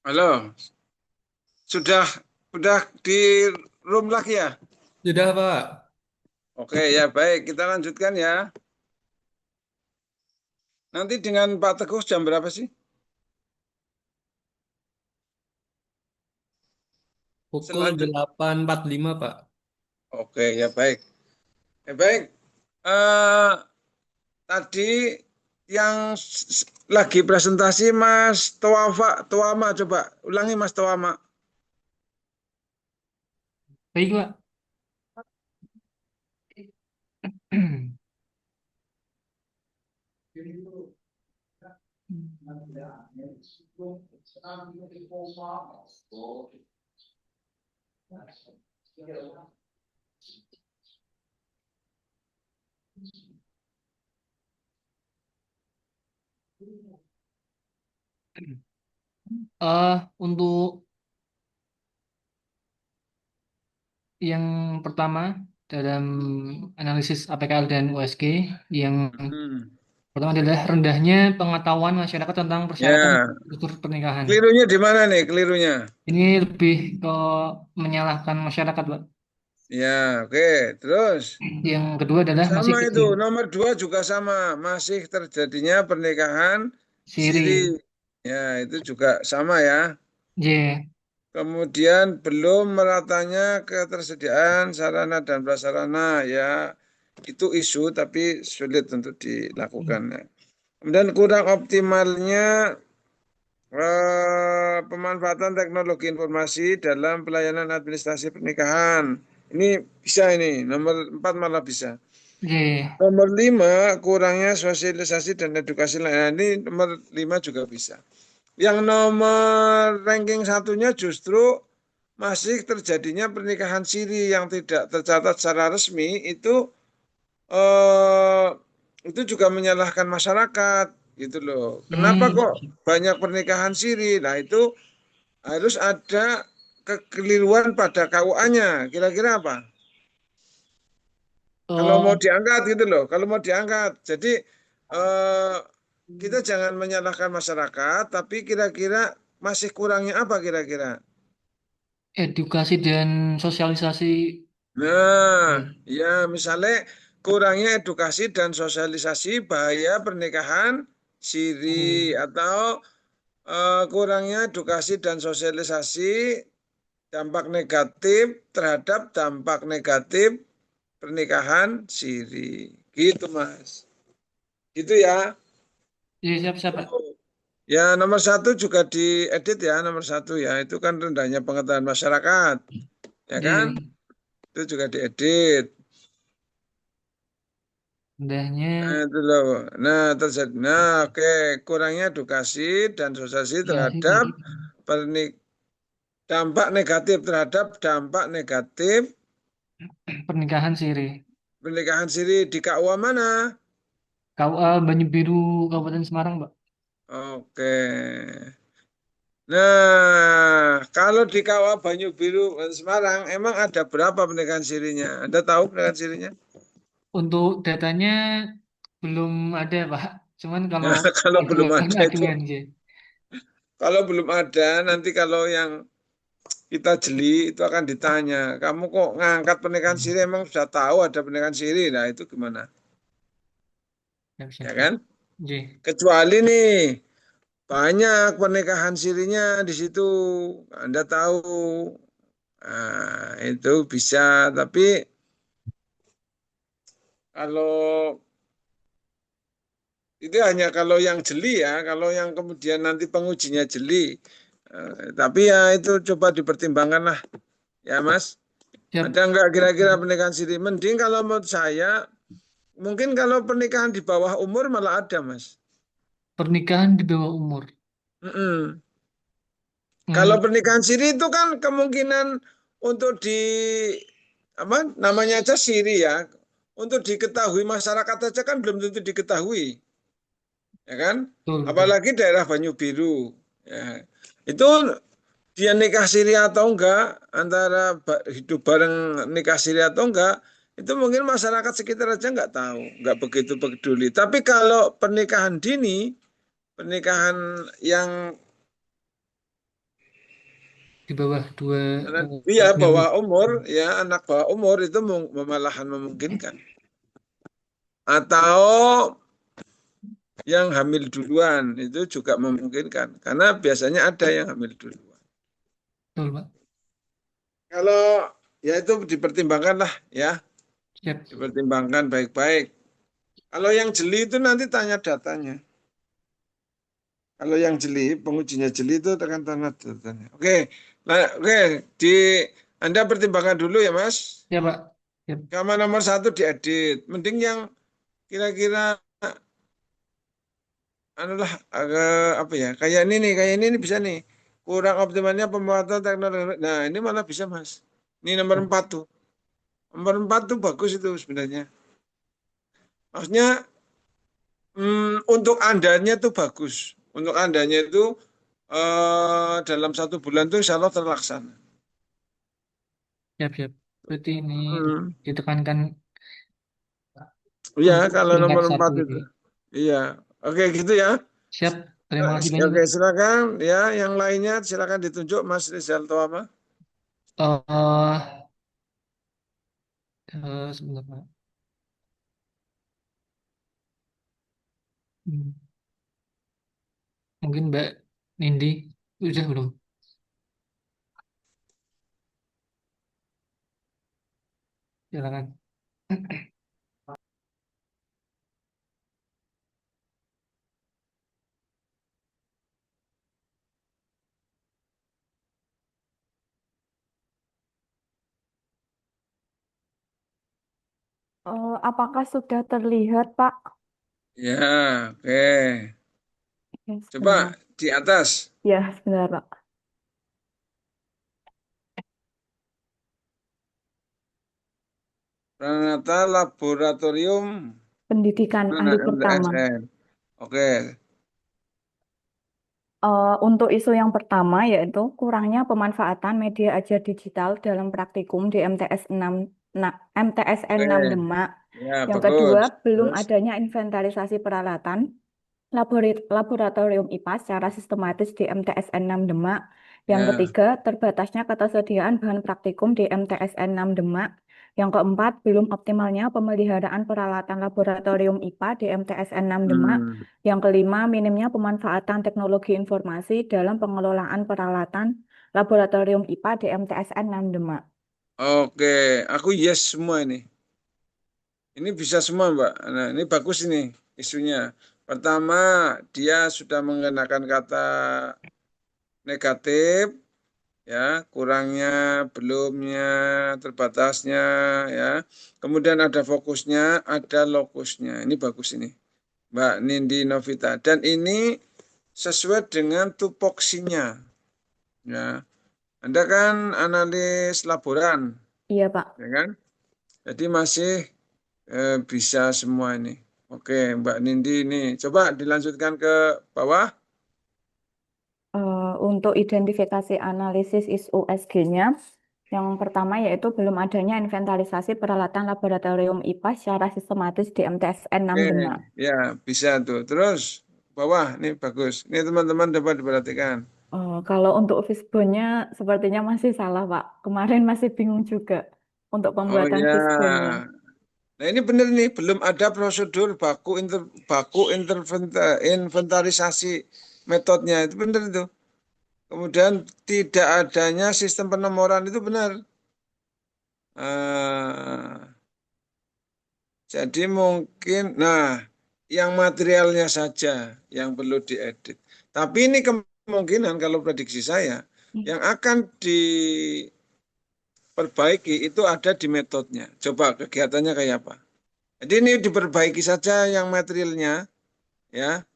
S1: Halo, sudah di room lagi ya?
S4: Sudah, Pak.
S1: Oke, ya baik, kita lanjutkan ya. Nanti dengan Pak Teguh jam berapa sih?
S4: Pukul
S1: Selanjut.
S4: 8.45, Pak.
S1: Oke, ya baik. Ya baik. Eh, tadi yang lagi presentasi Mas Tuama, coba ulangi Mas Tuama.
S12: Baik, Pak. Untuk yang pertama dalam analisis APKL dan USG, yang pertama adalah rendahnya pengetahuan masyarakat tentang persyaratan
S1: Ya,
S12: struktur pernikahan.
S1: kelirunya di mana nih kelirunya?
S12: Ini lebih ke menyalahkan masyarakat, Pak.
S1: Ya, oke. Terus?
S12: Yang kedua adalah masih
S1: Sama itu, nomor 2 juga sama. Masih terjadinya pernikahan siri.
S12: siri.
S1: Ya, itu juga sama ya.
S12: J.
S1: Kemudian belum meratanya ketersediaan sarana dan prasarana. Ya, itu isu tapi sulit untuk dilakukan. Ya. Kemudian kurang optimalnya pemanfaatan teknologi informasi dalam pelayanan administrasi pernikahan. Ini bisa ini, nomor 4 malah bisa.
S12: J.
S1: Nomor 5, kurangnya sosialisasi dan edukasi layanan. Ini nomor 5 juga bisa. Yang nomor ranking satunya justru masih terjadinya pernikahan siri yang tidak tercatat secara resmi itu juga menyalahkan masyarakat gitu loh. Kenapa kok banyak pernikahan siri? Nah itu harus ada kekeliruan pada KUA-nya. Kira-kira apa? Kalau mau diangkat gitu loh, kalau mau diangkat. Jadi kita jangan menyalahkan masyarakat, tapi kira-kira masih kurangnya apa kira-kira?
S12: Edukasi dan sosialisasi.
S1: Nah, ya misalnya kurangnya edukasi dan sosialisasi bahaya pernikahan siri atau kurangnya edukasi dan sosialisasi dampak negatif terhadap dampak negatif pernikahan siri. Gitu, Mas. Gitu ya.
S12: Iya, siap, Pak.
S1: Ya, nomor 1 juga diedit ya, nomor 1 ya. Itu kan rendahnya pengetahuan masyarakat. Ya kan? Itu juga diedit.
S12: Rendahnya.
S1: Nah, itu loh. Nah, terjadi. Nah, oke. Kurangnya edukasi dan sosialisasi terhadap dampak negatif dampak negatif
S12: pernikahan siri.
S1: Pernikahan siri di KUA mana?
S12: KUA Banyu Biru Kabupaten Semarang, Pak.
S1: Oke. Nah, kalau di KUA Banyu Biru Semarang, emang ada berapa pernikahan sirinya? Anda tahu pernikahan sirinya?
S12: Untuk datanya belum ada, Pak. Cuman kalau
S1: kalau belum ada itu,
S12: aduan sih.
S1: Kalau belum ada, nanti kalau yang kita jeli itu akan ditanya, kamu kok ngangkat pernikahan siri, emang sudah tahu ada pernikahan siri? Nah, itu gimana? Ya kan? Kecuali nih banyak pernikahan sirinya di situ, Anda tahu. Nah, itu bisa, tapi kalau itu hanya kalau yang jeli ya, kalau yang kemudian nanti pengujinya jeli. Tapi ya itu coba dipertimbangkan lah, ya Mas. Ada nggak kira-kira pernikahan siri? Mending kalau menurut saya, mungkin kalau pernikahan di bawah umur malah ada, Mas.
S12: Pernikahan di bawah umur.
S1: Kalau pernikahan siri itu kan kemungkinan untuk apa namanya aja siri ya, untuk diketahui masyarakat aja kan belum tentu diketahui, ya kan? Apalagi daerah Banyu Biru, ya. Itu dia nikah siri atau enggak, antara hidup bareng nikah siri atau enggak, itu mungkin masyarakat sekitar aja enggak tahu, enggak begitu peduli. Tapi kalau pernikahan dini, pernikahan yang
S12: di bawah dua
S1: Iya,
S12: minggu.
S1: bawah umur, ya anak bawah umur itu malahan memungkinkan. Atau yang hamil duluan itu juga memungkinkan. Karena biasanya ada yang hamil duluan.
S12: Betul, Pak.
S1: Kalau ya itu dipertimbangkan lah ya,
S12: Siap.
S1: dipertimbangkan baik-baik. Kalau yang jeli itu nanti tanya datanya. Kalau yang jeli, pengujinya jeli itu tekan tanda datanya. Oke, nah, oke, Anda pertimbangkan dulu ya Mas.
S12: Ya Pak. Siap.
S1: Kamar nomor 1 diedit. Mending yang kira-kira anulah apa ya? Kayak ini nih bisa nih. Kurang optimalnya pemuatan teknologi. Nah, ini malah bisa Mas. Ini nomor 4 tuh. Nomor 4 tuh bagus itu sebenarnya. Maksudnya untuk Andanya tuh bagus. Untuk Andanya itu dalam 1 bulan tuh insya Allah terlaksana.
S12: Siap. Berarti ini ditekankan
S1: Iya,
S12: untuk
S1: kalau
S12: peringkat
S1: nomor 4
S12: 1
S1: itu.
S12: ini.
S1: Iya. Oke, gitu ya.
S12: Siap. Terima kasih banyak.
S1: Oke, silakan ya yang lainnya silakan ditunjuk Mas Rizal Tawama.
S12: Sebentar Pak. Mungkin Mbak Nindi udah belum? Silakan.
S14: Apakah sudah terlihat, Pak?
S1: Ya, oke.
S14: Ya,
S1: Coba
S14: sebentar.
S1: di atas.
S14: Ya, sebentar, Pak.
S1: Pranata Laboratorium
S14: Pendidikan hari pertama.
S1: MTSN. Oke.
S14: Untuk isu yang pertama yaitu kurangnya pemanfaatan media ajar digital dalam praktikum di MTSN 6
S1: Oke.
S14: Demak.
S1: Ya,
S14: Yang
S1: bagus.
S14: kedua, belum
S1: Terus?
S14: adanya inventarisasi peralatan laboratorium IPA secara sistematis di MTSN 6 Demak. Yang
S1: Ya.
S14: ketiga, terbatasnya ketersediaan bahan praktikum di MTSN 6 Demak. Yang keempat, belum optimalnya pemeliharaan peralatan laboratorium IPA di MTSN 6 Demak. Yang kelima, minimnya pemanfaatan teknologi informasi dalam pengelolaan peralatan laboratorium IPA di MTSN 6 Demak.
S1: Oke, aku yes semua ini. Ini bisa semua, Mbak. Nah, ini bagus ini isunya. Pertama, dia sudah mengenakan kata negatif, ya, kurangnya, belumnya, terbatasnya, ya. Kemudian ada fokusnya, ada lokusnya. Ini bagus ini, Mbak Nindi Novita. Dan ini sesuai dengan tupoksinya, ya. Anda kan analis laboran,
S14: Iya, Pak.
S1: ya kan? Jadi masih bisa semua ini. Oke, Mbak Nindi ini. Coba dilanjutkan ke bawah.
S14: Untuk identifikasi analisis USG-nya, yang pertama yaitu belum adanya inventarisasi peralatan laboratorium IPA secara sistematis di MTSN 6
S1: Oke,
S14: Demak.
S1: ya bisa tuh. Terus bawah, ini bagus. Ini teman-teman dapat diperhatikan.
S14: Kalau untuk Fishbone-nya sepertinya masih salah, Pak. Kemarin masih bingung juga untuk
S1: Oh
S14: pembuatan
S1: ya.
S14: Fishbone-nya.
S1: Nah ini benar nih, belum ada prosedur baku inventarisasi metodenya. Itu benar itu. Kemudian tidak adanya sistem penomoran itu benar. Jadi mungkin, nah, yang materialnya saja yang perlu diedit. Tapi ini kemungkinan kalau prediksi saya, yang akan diperbaiki itu ada di metodenya. Coba kegiatannya kayak apa. Jadi ini diperbaiki saja yang materialnya, ya.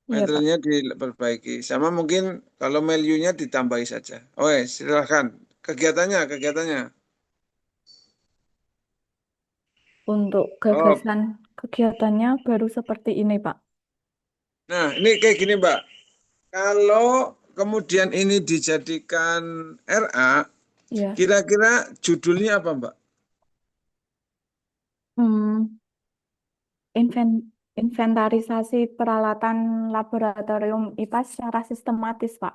S1: Materialnya diperbaiki. Sama mungkin kalau value-nya ditambahi saja. Oke, silakan. Kegiatannya.
S14: Untuk gagasan kegiatannya baru seperti ini, Pak.
S1: Nah, ini kayak gini, Mbak. Kalau kemudian ini dijadikan RA, kira-kira judulnya apa, Mbak?
S14: Inventarisasi peralatan laboratorium IPA secara sistematis, Pak.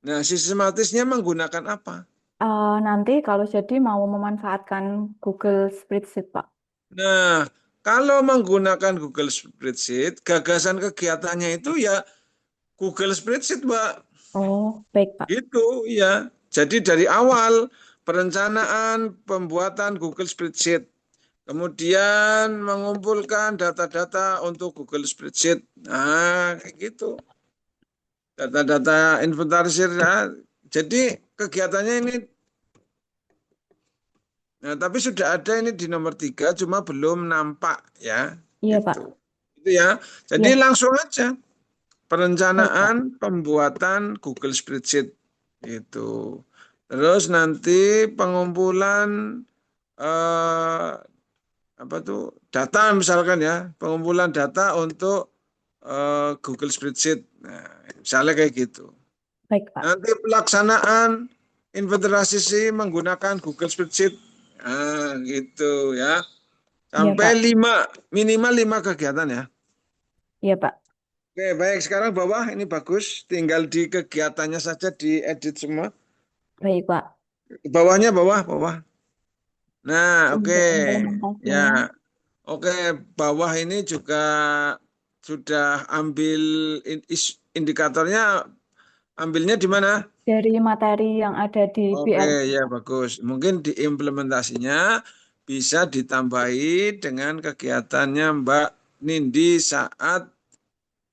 S1: Nah, sistematisnya menggunakan apa?
S14: Nanti kalau jadi mau memanfaatkan Google Spreadsheet, Pak.
S1: Nah, kalau menggunakan Google Spreadsheet, gagasan kegiatannya itu ya Google Spreadsheet, Mbak.
S14: Oh, baik, Pak.
S1: Gitu, ya. Jadi dari awal perencanaan pembuatan Google Spreadsheet, kemudian mengumpulkan data-data untuk Google Spreadsheet. Nah, kayak gitu. Data-data inventarisir. Ya. Jadi kegiatannya ini, nah, tapi sudah ada ini di nomor 3, cuma belum nampak ya.
S14: Iya, Pak.
S1: Itu ya. Jadi
S14: Iya.
S1: langsung aja perencanaan pembuatan Google Spreadsheet itu. Terus nanti pengumpulan apa tuh data misalkan ya, pengumpulan data untuk Google Spreadsheet. Nah, misalnya kayak gitu.
S14: Baik, Pak.
S1: Nanti pelaksanaan inventarisasi menggunakan Google Spreadsheet. Nah, gitu ya. Sampai
S14: Iya, Pak.
S1: minimal 5 kegiatan ya.
S14: Iya, Pak.
S1: Oke, baik. Sekarang bawah ini bagus. Tinggal di kegiatannya saja diedit semua.
S14: Baik, Pak.
S1: Bawahnya bawah. Nah, oke.
S14: Untuk implementasinya.
S1: Ya. Oke, bawah ini juga sudah ambil indikatornya, ambilnya di mana?
S14: Dari materi yang ada di
S1: Oke,
S14: BRC.
S1: ya bagus. Mungkin diimplementasinya bisa ditambahi dengan kegiatannya Mbak Nindi saat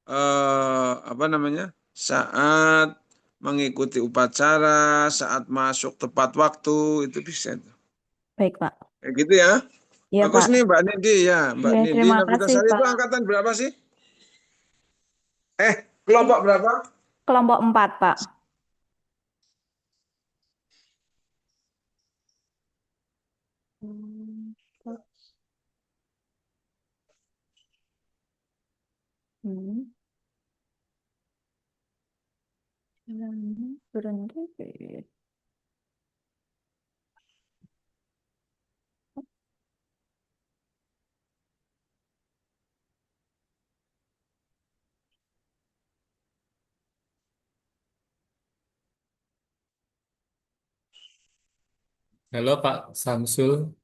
S1: apa namanya? Saat mengikuti upacara, saat masuk tepat waktu, itu bisa.
S14: Baik, Pak.
S1: Kayak gitu ya.
S14: Iya,
S1: Bagus
S14: Pak.
S1: nih Mbak Nindi ya. Mbak
S14: Iya,
S1: Nindi
S14: terima kasih,
S1: Novitasari itu
S14: Pak.
S1: angkatan berapa sih? Kelompok berapa?
S14: Kelompok 4, Pak. Berhenti.
S4: Halo Pak Samsul.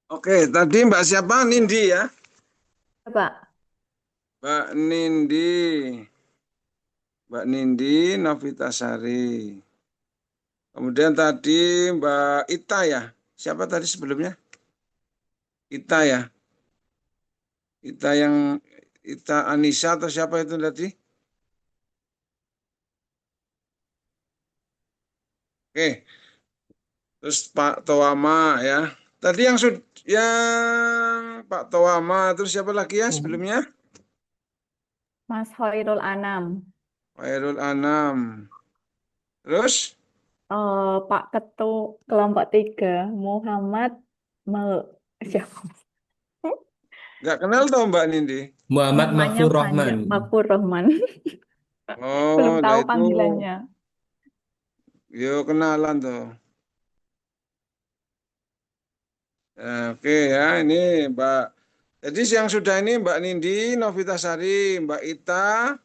S1: Oke, tadi Mbak siapa? Nindi ya?
S14: Pak.
S1: Mbak Nindi. Mbak Nindi Novitasari. Kemudian tadi Mbak Ita ya. Siapa tadi sebelumnya? Ita ya. Ita Anissa atau siapa itu tadi? Oke. Terus Pak Towama ya. Tadi yang Pak Towama, terus siapa lagi ya sebelumnya?
S14: Mas Hoirul Anam.
S1: Hoirul Anam. Terus?
S14: Pak Ketua kelompok 3, Muhammad siapa?
S1: Nggak kenal tau Mbak Nindi?
S4: Muhammad
S14: Namanya
S4: Mahfur Rahman.
S14: panjang, Mahfur Rahman.
S1: Oh,
S14: Belum tahu
S1: itu.
S14: panggilannya.
S1: Yo kenalan tuh. Oke ya, ini Mbak. Jadi yang sudah ini Mbak Nindi Novitasari, Mbak Ita.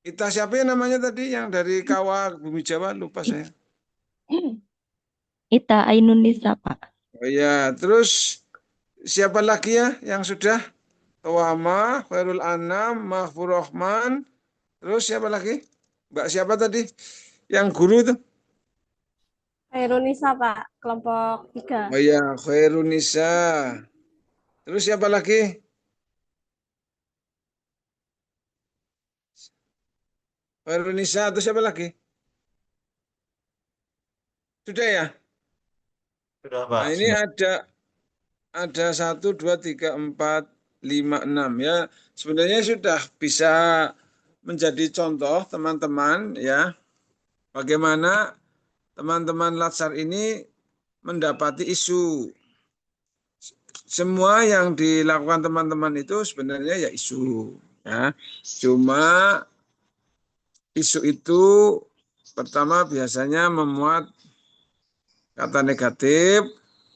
S1: Ita siapa ya namanya tadi yang dari Kawah Bumi Jawa? Lupa saya.
S7: Ita Ainunisa, Pak.
S1: Oh ya, terus siapa lagi ya yang sudah? Tawama, Khairul Anam, Mahfur Rahman. Terus siapa lagi? Mbak siapa tadi? Yang guru itu?
S3: Khairunisa, Pak, kelompok 3.
S1: Oh ya, Khairunisa. Terus siapa lagi? Khairunisa atau siapa lagi? Sudah ya?
S2: Sudah, Pak.
S1: Nah, ini ada 1, 2, 3, 4, 5, 6 ya. Sebenarnya sudah bisa menjadi contoh teman-teman ya. Bagaimana teman-teman Latsar ini mendapati isu. Semua yang dilakukan teman-teman itu sebenarnya ya isu. Ya. Cuma isu itu pertama biasanya memuat kata negatif,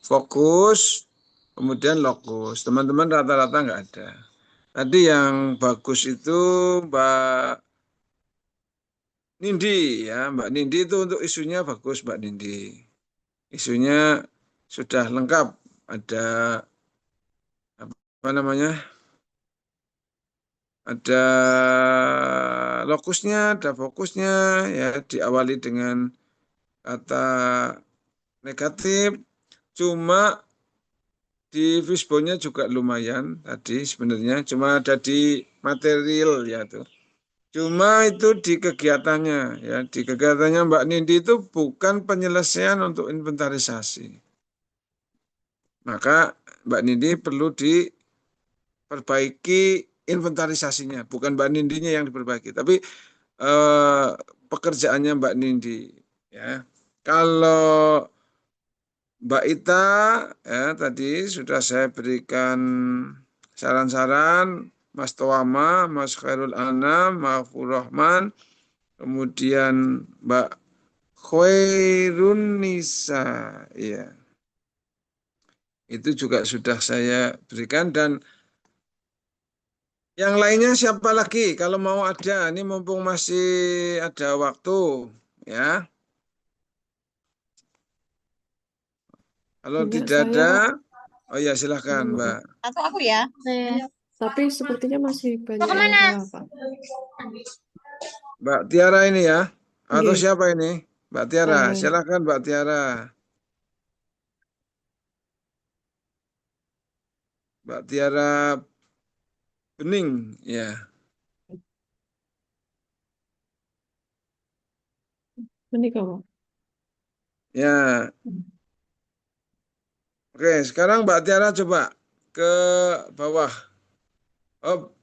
S1: fokus, kemudian lokus. Teman-teman rata-rata nggak ada. Tadi yang bagus itu Mbak Nindi ya, Mbak Nindi itu untuk isunya bagus Mbak Nindi. Isunya sudah lengkap, ada apa namanya? Ada lokusnya, ada fokusnya ya, diawali dengan kata negatif. Cuma di fishbone-nya juga lumayan tadi sebenarnya, cuma ada di material ya tuh. Cuma itu di kegiatannya ya, di kegiatannya Mbak Nindi itu bukan penyelesaian untuk inventarisasi. Maka Mbak Nindi perlu diperbaiki inventarisasinya, bukan Mbak Nindinya yang diperbaiki, tapi pekerjaannya Mbak Nindi ya. Kalau Mbak Ita ya tadi sudah saya berikan saran-saran, Mas Tawama, Mas Khairul Anam, Mahfur Rahman, kemudian Mbak Khairun Nisa, ya. Itu juga sudah saya berikan dan yang lainnya siapa lagi? Kalau mau ada, ini mumpung masih ada waktu, ya. Kalau
S15: Enggak,
S1: tidak ada,
S15: saya
S1: oh ya silahkan Mbak.
S8: Atau aku ya?
S15: tapi sepertinya masih banyak
S8: Mau
S15: yang
S8: kemana?
S15: salah, Pak.
S1: Mbak Tiara ini ya, atau
S15: Nggih,
S1: siapa ini? Mbak Tiara,
S15: saya.
S1: silahkan Mbak Tiara. Mbak Tiara Bening, ya.
S15: Menikah, Pak.
S1: Ya, oke. Sekarang Mbak Tiara coba ke bawah. Oh,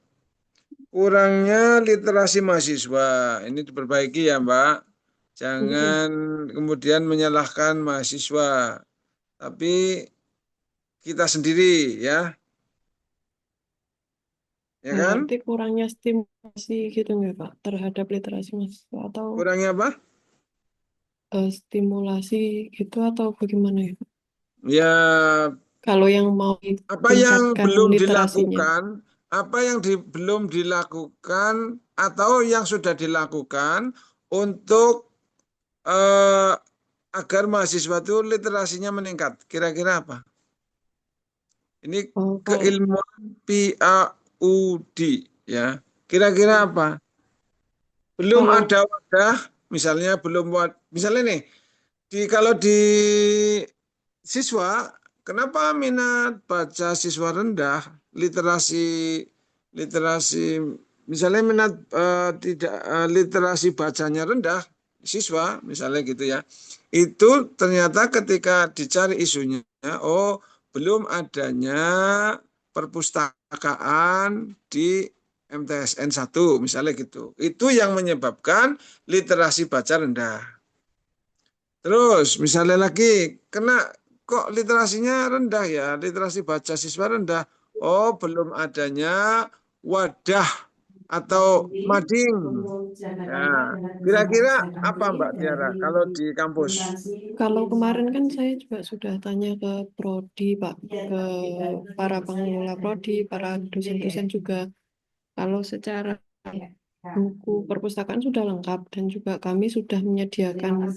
S1: kurangnya literasi mahasiswa. Ini diperbaiki ya, Mbak. Jangan kemudian menyalahkan mahasiswa, tapi kita sendiri ya. Ya kan?
S15: Berarti kurangnya stimulasi gitu nggak, Pak, terhadap literasi mahasiswa atau
S1: Kurangnya apa?
S15: stimulasi gitu atau bagaimana ya, Pak?
S1: Ya,
S15: Kalau yang mau
S1: apa yang
S15: ditingkatkan
S1: belum
S15: literasinya.
S1: dilakukan, apa yang belum dilakukan atau yang sudah dilakukan untuk agar mahasiswa itu literasinya meningkat. Kira-kira apa? Ini
S15: Oh, kalau
S1: keilmuan PAUD ya. Kira-kira apa? Belum
S15: kalau
S1: ada wadah, misalnya misalnya nih, kalau di siswa, kenapa minat baca siswa rendah, literasi misalnya minat tidak literasi bacanya rendah siswa misalnya gitu ya. Itu ternyata ketika dicari isunya, oh belum adanya perpustakaan di MTSN 1 misalnya gitu. Itu yang menyebabkan literasi baca rendah. Terus misalnya lagi kok literasinya rendah ya, literasi baca siswa rendah. Oh, belum adanya wadah atau mading. Nah, kira-kira apa Mbak Tiara kalau di kampus?
S15: kalau kemarin kan saya juga sudah tanya ke prodi, Pak, ke para pengelola prodi, para dosen-dosen juga. Kalau secara buku perpustakaan sudah lengkap dan juga kami sudah menyediakan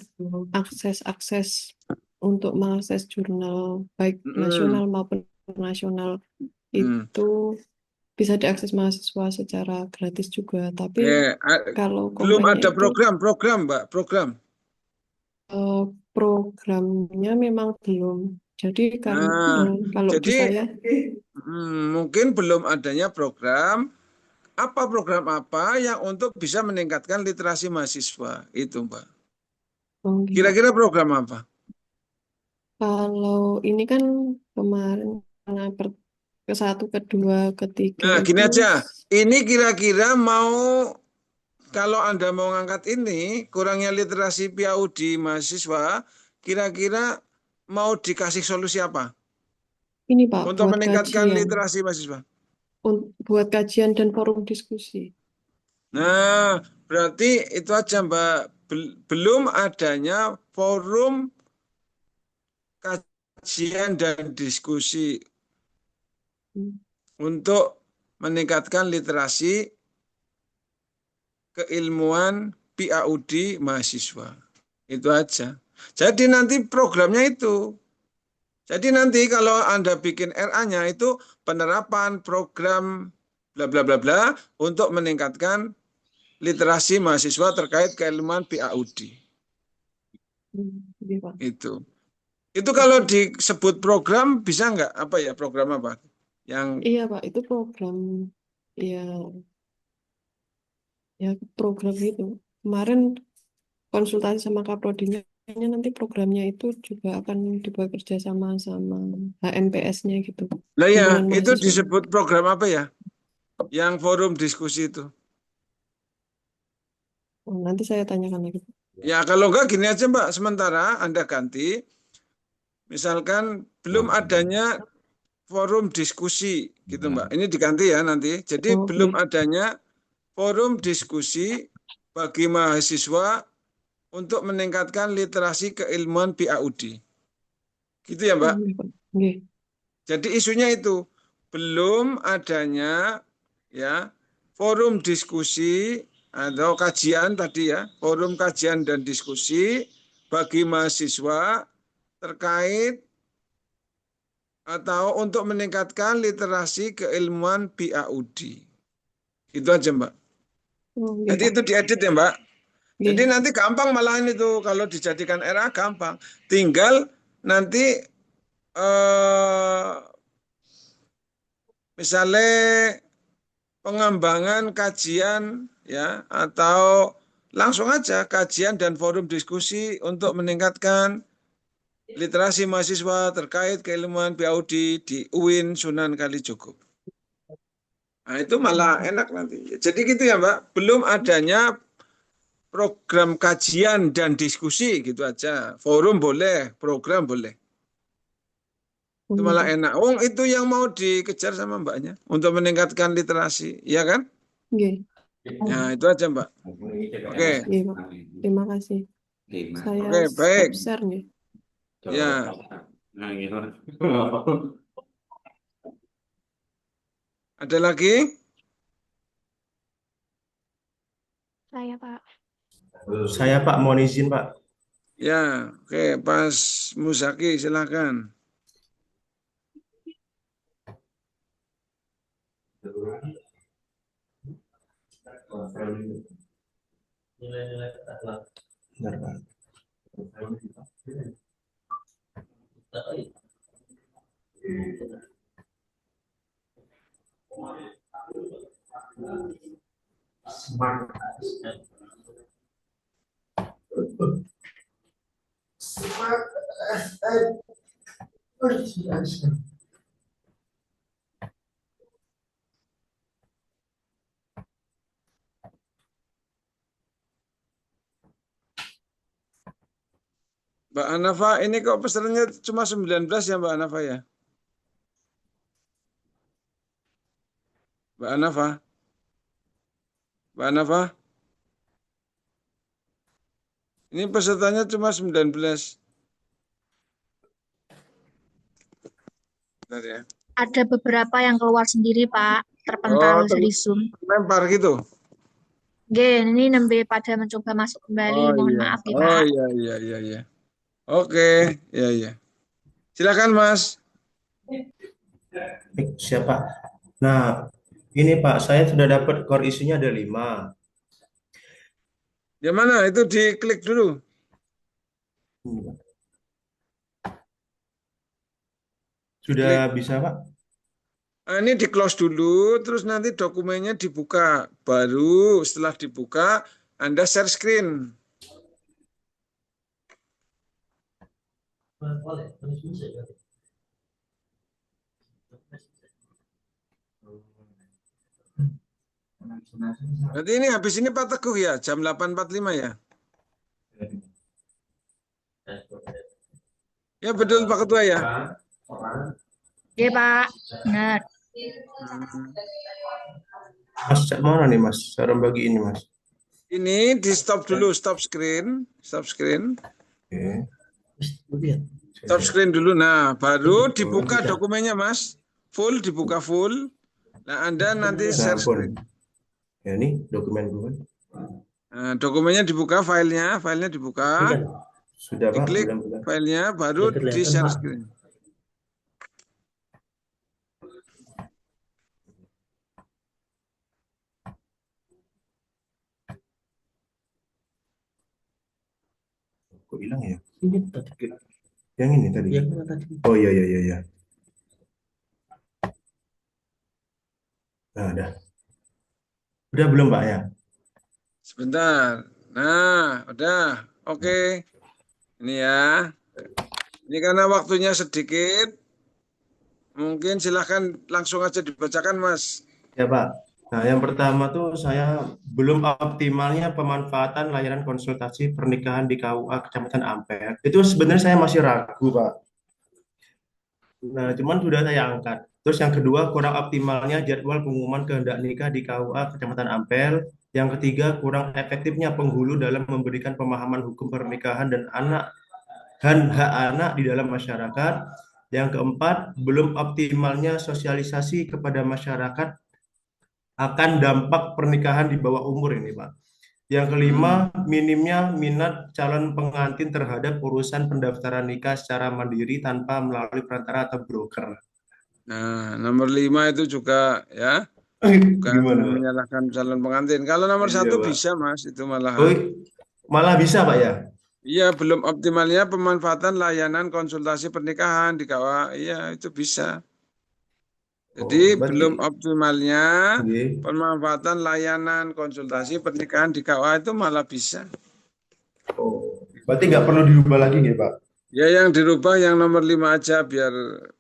S15: akses-akses untuk mengakses jurnal baik nasional maupun internasional itu bisa diakses mahasiswa secara gratis juga. Tapi kalau
S1: belum
S15: komplainnya
S1: ada
S15: itu
S1: program Mbak, program.
S15: programnya memang belum. Jadi
S1: Nah,
S15: kalau di
S1: jadi
S15: saya
S1: mungkin belum adanya program. Apa program apa yang untuk bisa meningkatkan literasi mahasiswa itu, Mbak? Kira-kira program apa?
S15: kalau ini kan kemarin karena ke-1, ke-2, ke-3
S1: Nah, gini
S15: itu
S1: aja. Ini kira-kira kalau Anda mau ngangkat ini, kurangnya literasi PAUD di mahasiswa, kira-kira mau dikasih solusi apa?
S15: ini Pak,
S1: Untuk
S15: buat
S1: meningkatkan
S15: kajian,
S1: literasi mahasiswa.
S15: buat kajian dan forum diskusi.
S1: Nah, berarti itu aja Mbak. Belum adanya forum kajian dan diskusi untuk meningkatkan literasi keilmuan PAUD mahasiswa. Itu aja. Jadi nanti programnya itu. Jadi nanti kalau Anda bikin RA-nya itu penerapan program bla bla bla bla untuk meningkatkan literasi mahasiswa terkait keilmuan PAUD. Itu. Itu kalau disebut program bisa nggak? Apa ya program apa?
S15: Iya Pak, itu program ya program itu. Kemarin konsultasi sama Kaprodinya, nanti programnya itu juga akan dibuat kerja sama HMPS-nya gitu.
S1: Nah ya,
S15: Himpunan
S1: itu
S15: Mahasiswa.
S1: disebut program apa ya? Yang forum diskusi itu.
S15: Nanti saya tanyakan lagi.
S1: Ya kalau enggak gini aja Mbak, sementara Anda ganti, misalkan belum adanya forum diskusi gitu Mbak. Ini diganti ya nanti. Jadi belum adanya forum diskusi bagi mahasiswa untuk meningkatkan literasi keilmuan PAUD. Gitu ya Mbak? Jadi isunya itu belum adanya ya forum diskusi atau kajian tadi ya, forum kajian dan diskusi bagi mahasiswa terkait atau untuk meningkatkan literasi keilmuan PAUD. Itu aja Mbak. Jadi itu diedit ya Mbak. Jadi nanti gampang malahan itu kalau dijadikan RA gampang. Tinggal nanti misalnya pengembangan kajian ya atau langsung aja kajian dan forum diskusi untuk meningkatkan literasi mahasiswa terkait keilmuan PAUD di UIN Sunan Kalijogo. Nah itu malah enak nanti. Jadi gitu ya Mbak, belum adanya program kajian dan diskusi gitu aja. Forum boleh, program boleh. Itu malah enak. Itu yang mau dikejar sama Mbaknya untuk meningkatkan literasi, ya kan?
S15: Iya.
S1: Nah itu aja Mbak. Oke.
S15: Iya, Pak. Terima kasih. Saya
S1: Oke, baik.
S15: stop share nih.
S1: Ya. Ada lagi?
S3: Saya Pak.
S16: Saya Pak, mohon izin Pak.
S1: Ya, oke, Pas Musaki silakan.
S16: Benar, Pak.
S1: Mbak Hanafa, ini kok pesannya cuma 19 ya Mbak Hanafa ya? Mbak Hanafa? Mbak Hanafa? Ini pesertanya cuma 19. Bentar ya.
S8: Ada beberapa yang keluar sendiri, Pak, terpental dari Zoom.
S1: Lempar gitu?
S8: Ini nembe pada mencoba masuk kembali. Mohon maaf ya, Pak.
S1: Oh iya. Oke, ya. Silakan Mas.
S16: Siapa? Nah, ini Pak, saya sudah dapat core isunya ada 5.
S1: Yang mana? Itu diklik dulu.
S16: Sudah bisa Pak?
S1: Nah, ini di close dulu, terus nanti dokumennya dibuka. Baru setelah dibuka, Anda share screen. Berarti ini habis ini Pak Teguh ya, jam 8.45 ya? Ya betul Pak Ketua ya?
S8: Iya Pak, benar.
S16: Mas, mana nih Mas? Cara bagi ini Mas.
S1: Ini di stop dulu, stop screen.
S16: Oke.
S1: Stop screen dulu. Nah, baru dibuka dokumennya Mas. Full, dibuka full. Nah, Anda nanti
S16: Ya
S1: share
S16: ampun.
S1: screen.
S16: Ya ini dokumen.
S1: Nah, dokumennya dibuka, filenya
S16: Ini
S1: dibuka,
S16: kan sudah Pak,
S1: diklik
S16: bulan-bulan.
S1: filenya, baru
S16: Sudah
S1: di
S16: kelihatan
S1: share
S16: Pak.
S1: screen.
S16: Kok hilang ya? Ini tadi. Yang ini tadi. Oh iya. Nah, udah belum Pak ya?
S1: Sebentar. Nah, udah. Oke. Ini ya. Ini karena waktunya sedikit, mungkin silahkan langsung aja dibacakan, Mas.
S16: Ya Pak. Nah, yang pertama tuh saya belum optimalnya pemanfaatan layanan konsultasi pernikahan di KUA Kecamatan Ampel. Itu sebenarnya saya masih ragu Pak. Nah, cuman sudah saya angkat. Terus yang kedua, kurang optimalnya jadwal pengumuman kehendak nikah di KUA Kecamatan Ampel. Yang ketiga, kurang efektifnya penghulu dalam memberikan pemahaman hukum pernikahan dan hak anak di dalam masyarakat. Yang keempat, belum optimalnya sosialisasi kepada masyarakat akan dampak pernikahan di bawah umur ini, Pak. Yang kelima, minimnya minat calon pengantin terhadap urusan pendaftaran nikah secara mandiri tanpa melalui perantara atau broker.
S1: Nah, nomor 5 itu juga ya, bukan
S16: Gimana, Pak?
S1: menyalahkan calon pengantin. Kalau nomor
S16: Iya,
S1: 1
S16: Pak.
S1: bisa, Mas, itu
S16: Oh,
S1: malahan.
S16: malah bisa, Pak ya?
S1: Iya, belum optimalnya pemanfaatan layanan konsultasi pernikahan di KUA. Iya, itu bisa. Jadi
S16: berarti
S1: belum optimalnya
S16: Oke.
S1: pemanfaatan layanan konsultasi pernikahan di KUA itu malah bisa.
S16: Berarti nggak perlu diubah lagi ya, Pak?
S1: Ya, yang dirubah yang nomor 5 aja biar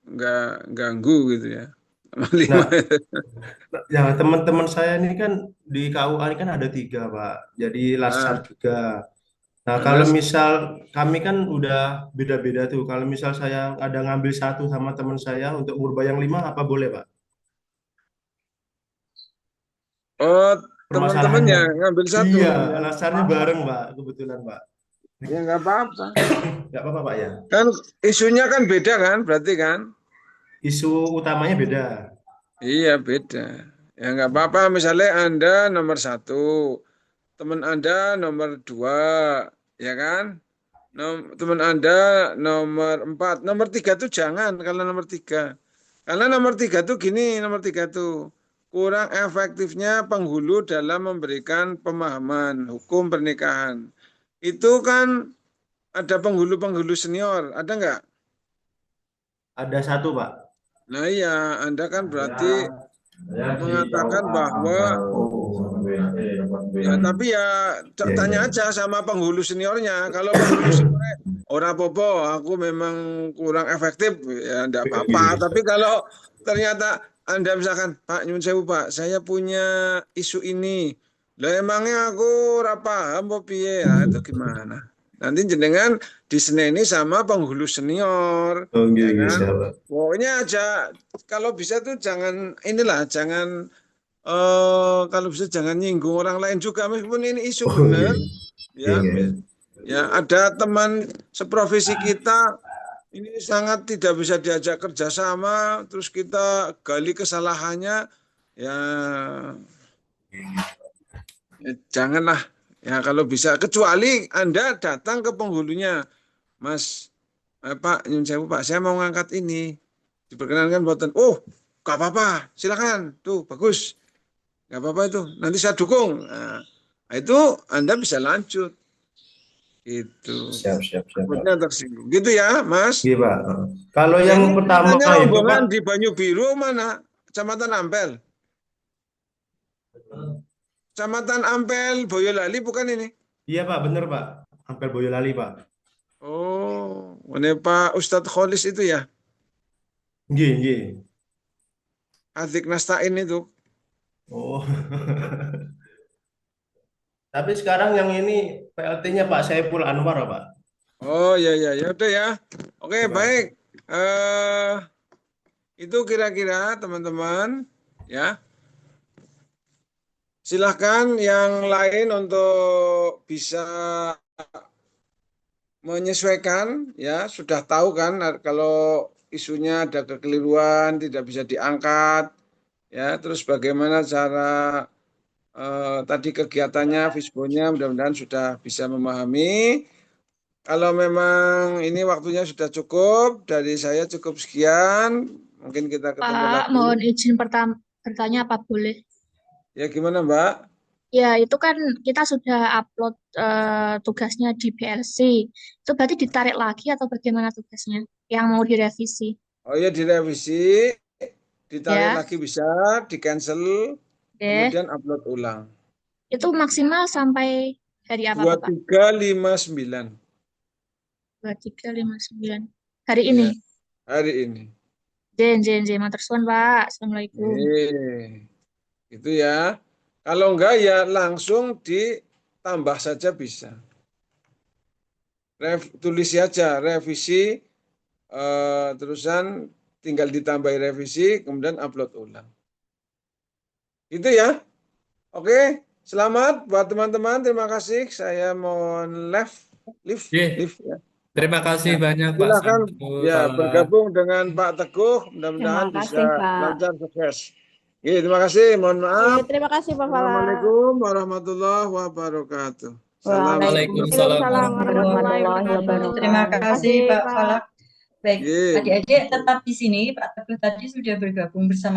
S1: nggak ganggu gitu ya. Nomor 5.
S16: Nah, ya teman-teman saya ini kan di KUA ini kan ada 3, Pak. Jadi lasar juga. Nah, kalau misal kami kan udah beda-beda tuh. Kalau misal saya ada ngambil 1 sama teman saya untuk ngubah yang 5, apa boleh, Pak?
S1: Oh, teman-temannya
S16: Permasalahannya.
S1: ngambil 1.
S16: Iya,
S1: Ya,
S16: lasarnya bareng, Pak. Kebetulan, Pak.
S1: ya nggak apa-apa.
S16: Nggak apa-apa, Pak ya?
S1: Kan isunya kan beda kan, berarti kan?
S16: Isu utamanya beda.
S1: Iya, beda. Ya nggak apa-apa, misalnya Anda nomor 1, teman Anda nomor 2, ya kan? Teman Anda nomor 4. Nomor 3 tuh jangan kalau nomor 3. Karena nomor 3 tuh gini, nomor 3 tuh kurang efektifnya penghulu dalam memberikan pemahaman hukum pernikahan. Itu kan ada penghulu-penghulu senior, ada nggak?
S16: Ada 1, Pak.
S1: Nah iya, Anda kan berarti mengatakan bahwa ya, tapi ya tanya aja sama penghulu seniornya. Kalau penghulu seniornya ora popo, aku memang kurang efektif, ya enggak apa-apa. Tapi kalau ternyata Anda misalkan, Pak nyun sewu Pak, saya punya isu ini. Lah emangnya aku ora paham apa piye? Nah, itu gimana? Nanti jenengan diseneni sama penghulu senior,
S16: Oh,
S1: ya
S16: iya,
S1: kan?
S16: Pak.
S1: Pokoknya aja kalau bisa tuh jangan jangan kalau bisa jangan nyinggung orang lain juga meskipun ini isu benar, ya. Ya ada teman seprofesi kita ini sangat tidak bisa diajak kerjasama, terus kita gali kesalahannya, ya janganlah. Ya kalau bisa, kecuali Anda datang ke penghulunya, Mas, Pak, nyun sewu Pak, saya mau ngangkat ini, diperkenankan buatan, oh, gak apa-apa, silakan, tuh bagus, gak apa-apa itu, nanti saya dukung. Nah, itu Anda bisa lanjut, gitu.
S16: Siap,
S1: Takutnya tersinggung, gitu ya, Mas.
S16: Iya, Pak. Kalau yang pertama itu,
S1: rombongan
S16: Pak,
S1: di Banyu Biru mana? Kecamatan Ampel. Kecamatan Ampel, Boyolali bukan ini?
S16: Iya, Pak, bener, Pak. Ampel Boyolali, Pak.
S1: Oh, ini Pak Ustadz Kholis itu ya?
S16: Iya.
S1: Adik Nastain itu.
S16: Oh. Tapi sekarang yang ini PLT-nya Pak Saiful Anwar, Pak.
S1: Oh ya udah ya. Oke, baik. Itu kira-kira teman-teman ya. Silahkan yang lain untuk bisa menyesuaikan ya. Sudah tahu kan kalau isunya ada kekeliruan tidak bisa diangkat ya, terus bagaimana cara tadi kegiatannya, Visbonya, mudah-mudahan sudah bisa memahami. Kalau memang ini waktunya sudah cukup, dari saya cukup sekian, mungkin kita ketemu
S8: Pak,
S1: lagi.
S8: mohon izin bertanya apa boleh?
S1: Ya gimana Mbak?
S8: Ya, itu kan kita sudah upload tugasnya di PLC. Itu berarti ditarik lagi atau bagaimana tugasnya yang mau direvisi?
S1: Oh ya, direvisi, ditarik
S8: Ya,
S1: lagi bisa, di cancel,
S8: oke.
S1: kemudian upload ulang.
S8: Itu maksimal sampai hari apa, Pak?
S1: 2359.
S8: 2359. Hari
S1: Ya,
S8: ini.
S1: hari ini.
S8: Jen, matur suwun, Pak. Assalamualaikum.
S1: Itu ya. Kalau enggak ya langsung ditambah saja bisa. Tulis saja revisi, terusan tinggal ditambahi revisi, kemudian upload ulang. Itu ya. Oke, selamat buat teman-teman. Terima kasih. Saya mohon live ya.
S4: Terima kasih banyak Pak
S1: Silakan
S4: Samsul,
S1: ya
S4: Pak.
S1: bergabung dengan Pak Teguh.
S14: Terima
S1: Mudah-mudahan bisa
S14: kasih, Pak.
S1: lancar sukses. Oke, terima kasih. Mohon maaf.
S3: Terima kasih Pak Fala.
S1: Assalamualaikum warahmatullahi wabarakatuh. Salam.
S4: Waalaikumsalam
S3: warahmatullahi wabarakatuh.
S5: Terima kasih Pak Falak. Baik,
S1: Ye.
S5: adik-adik tetap di sini. Pak Teguh tadi sudah bergabung bersama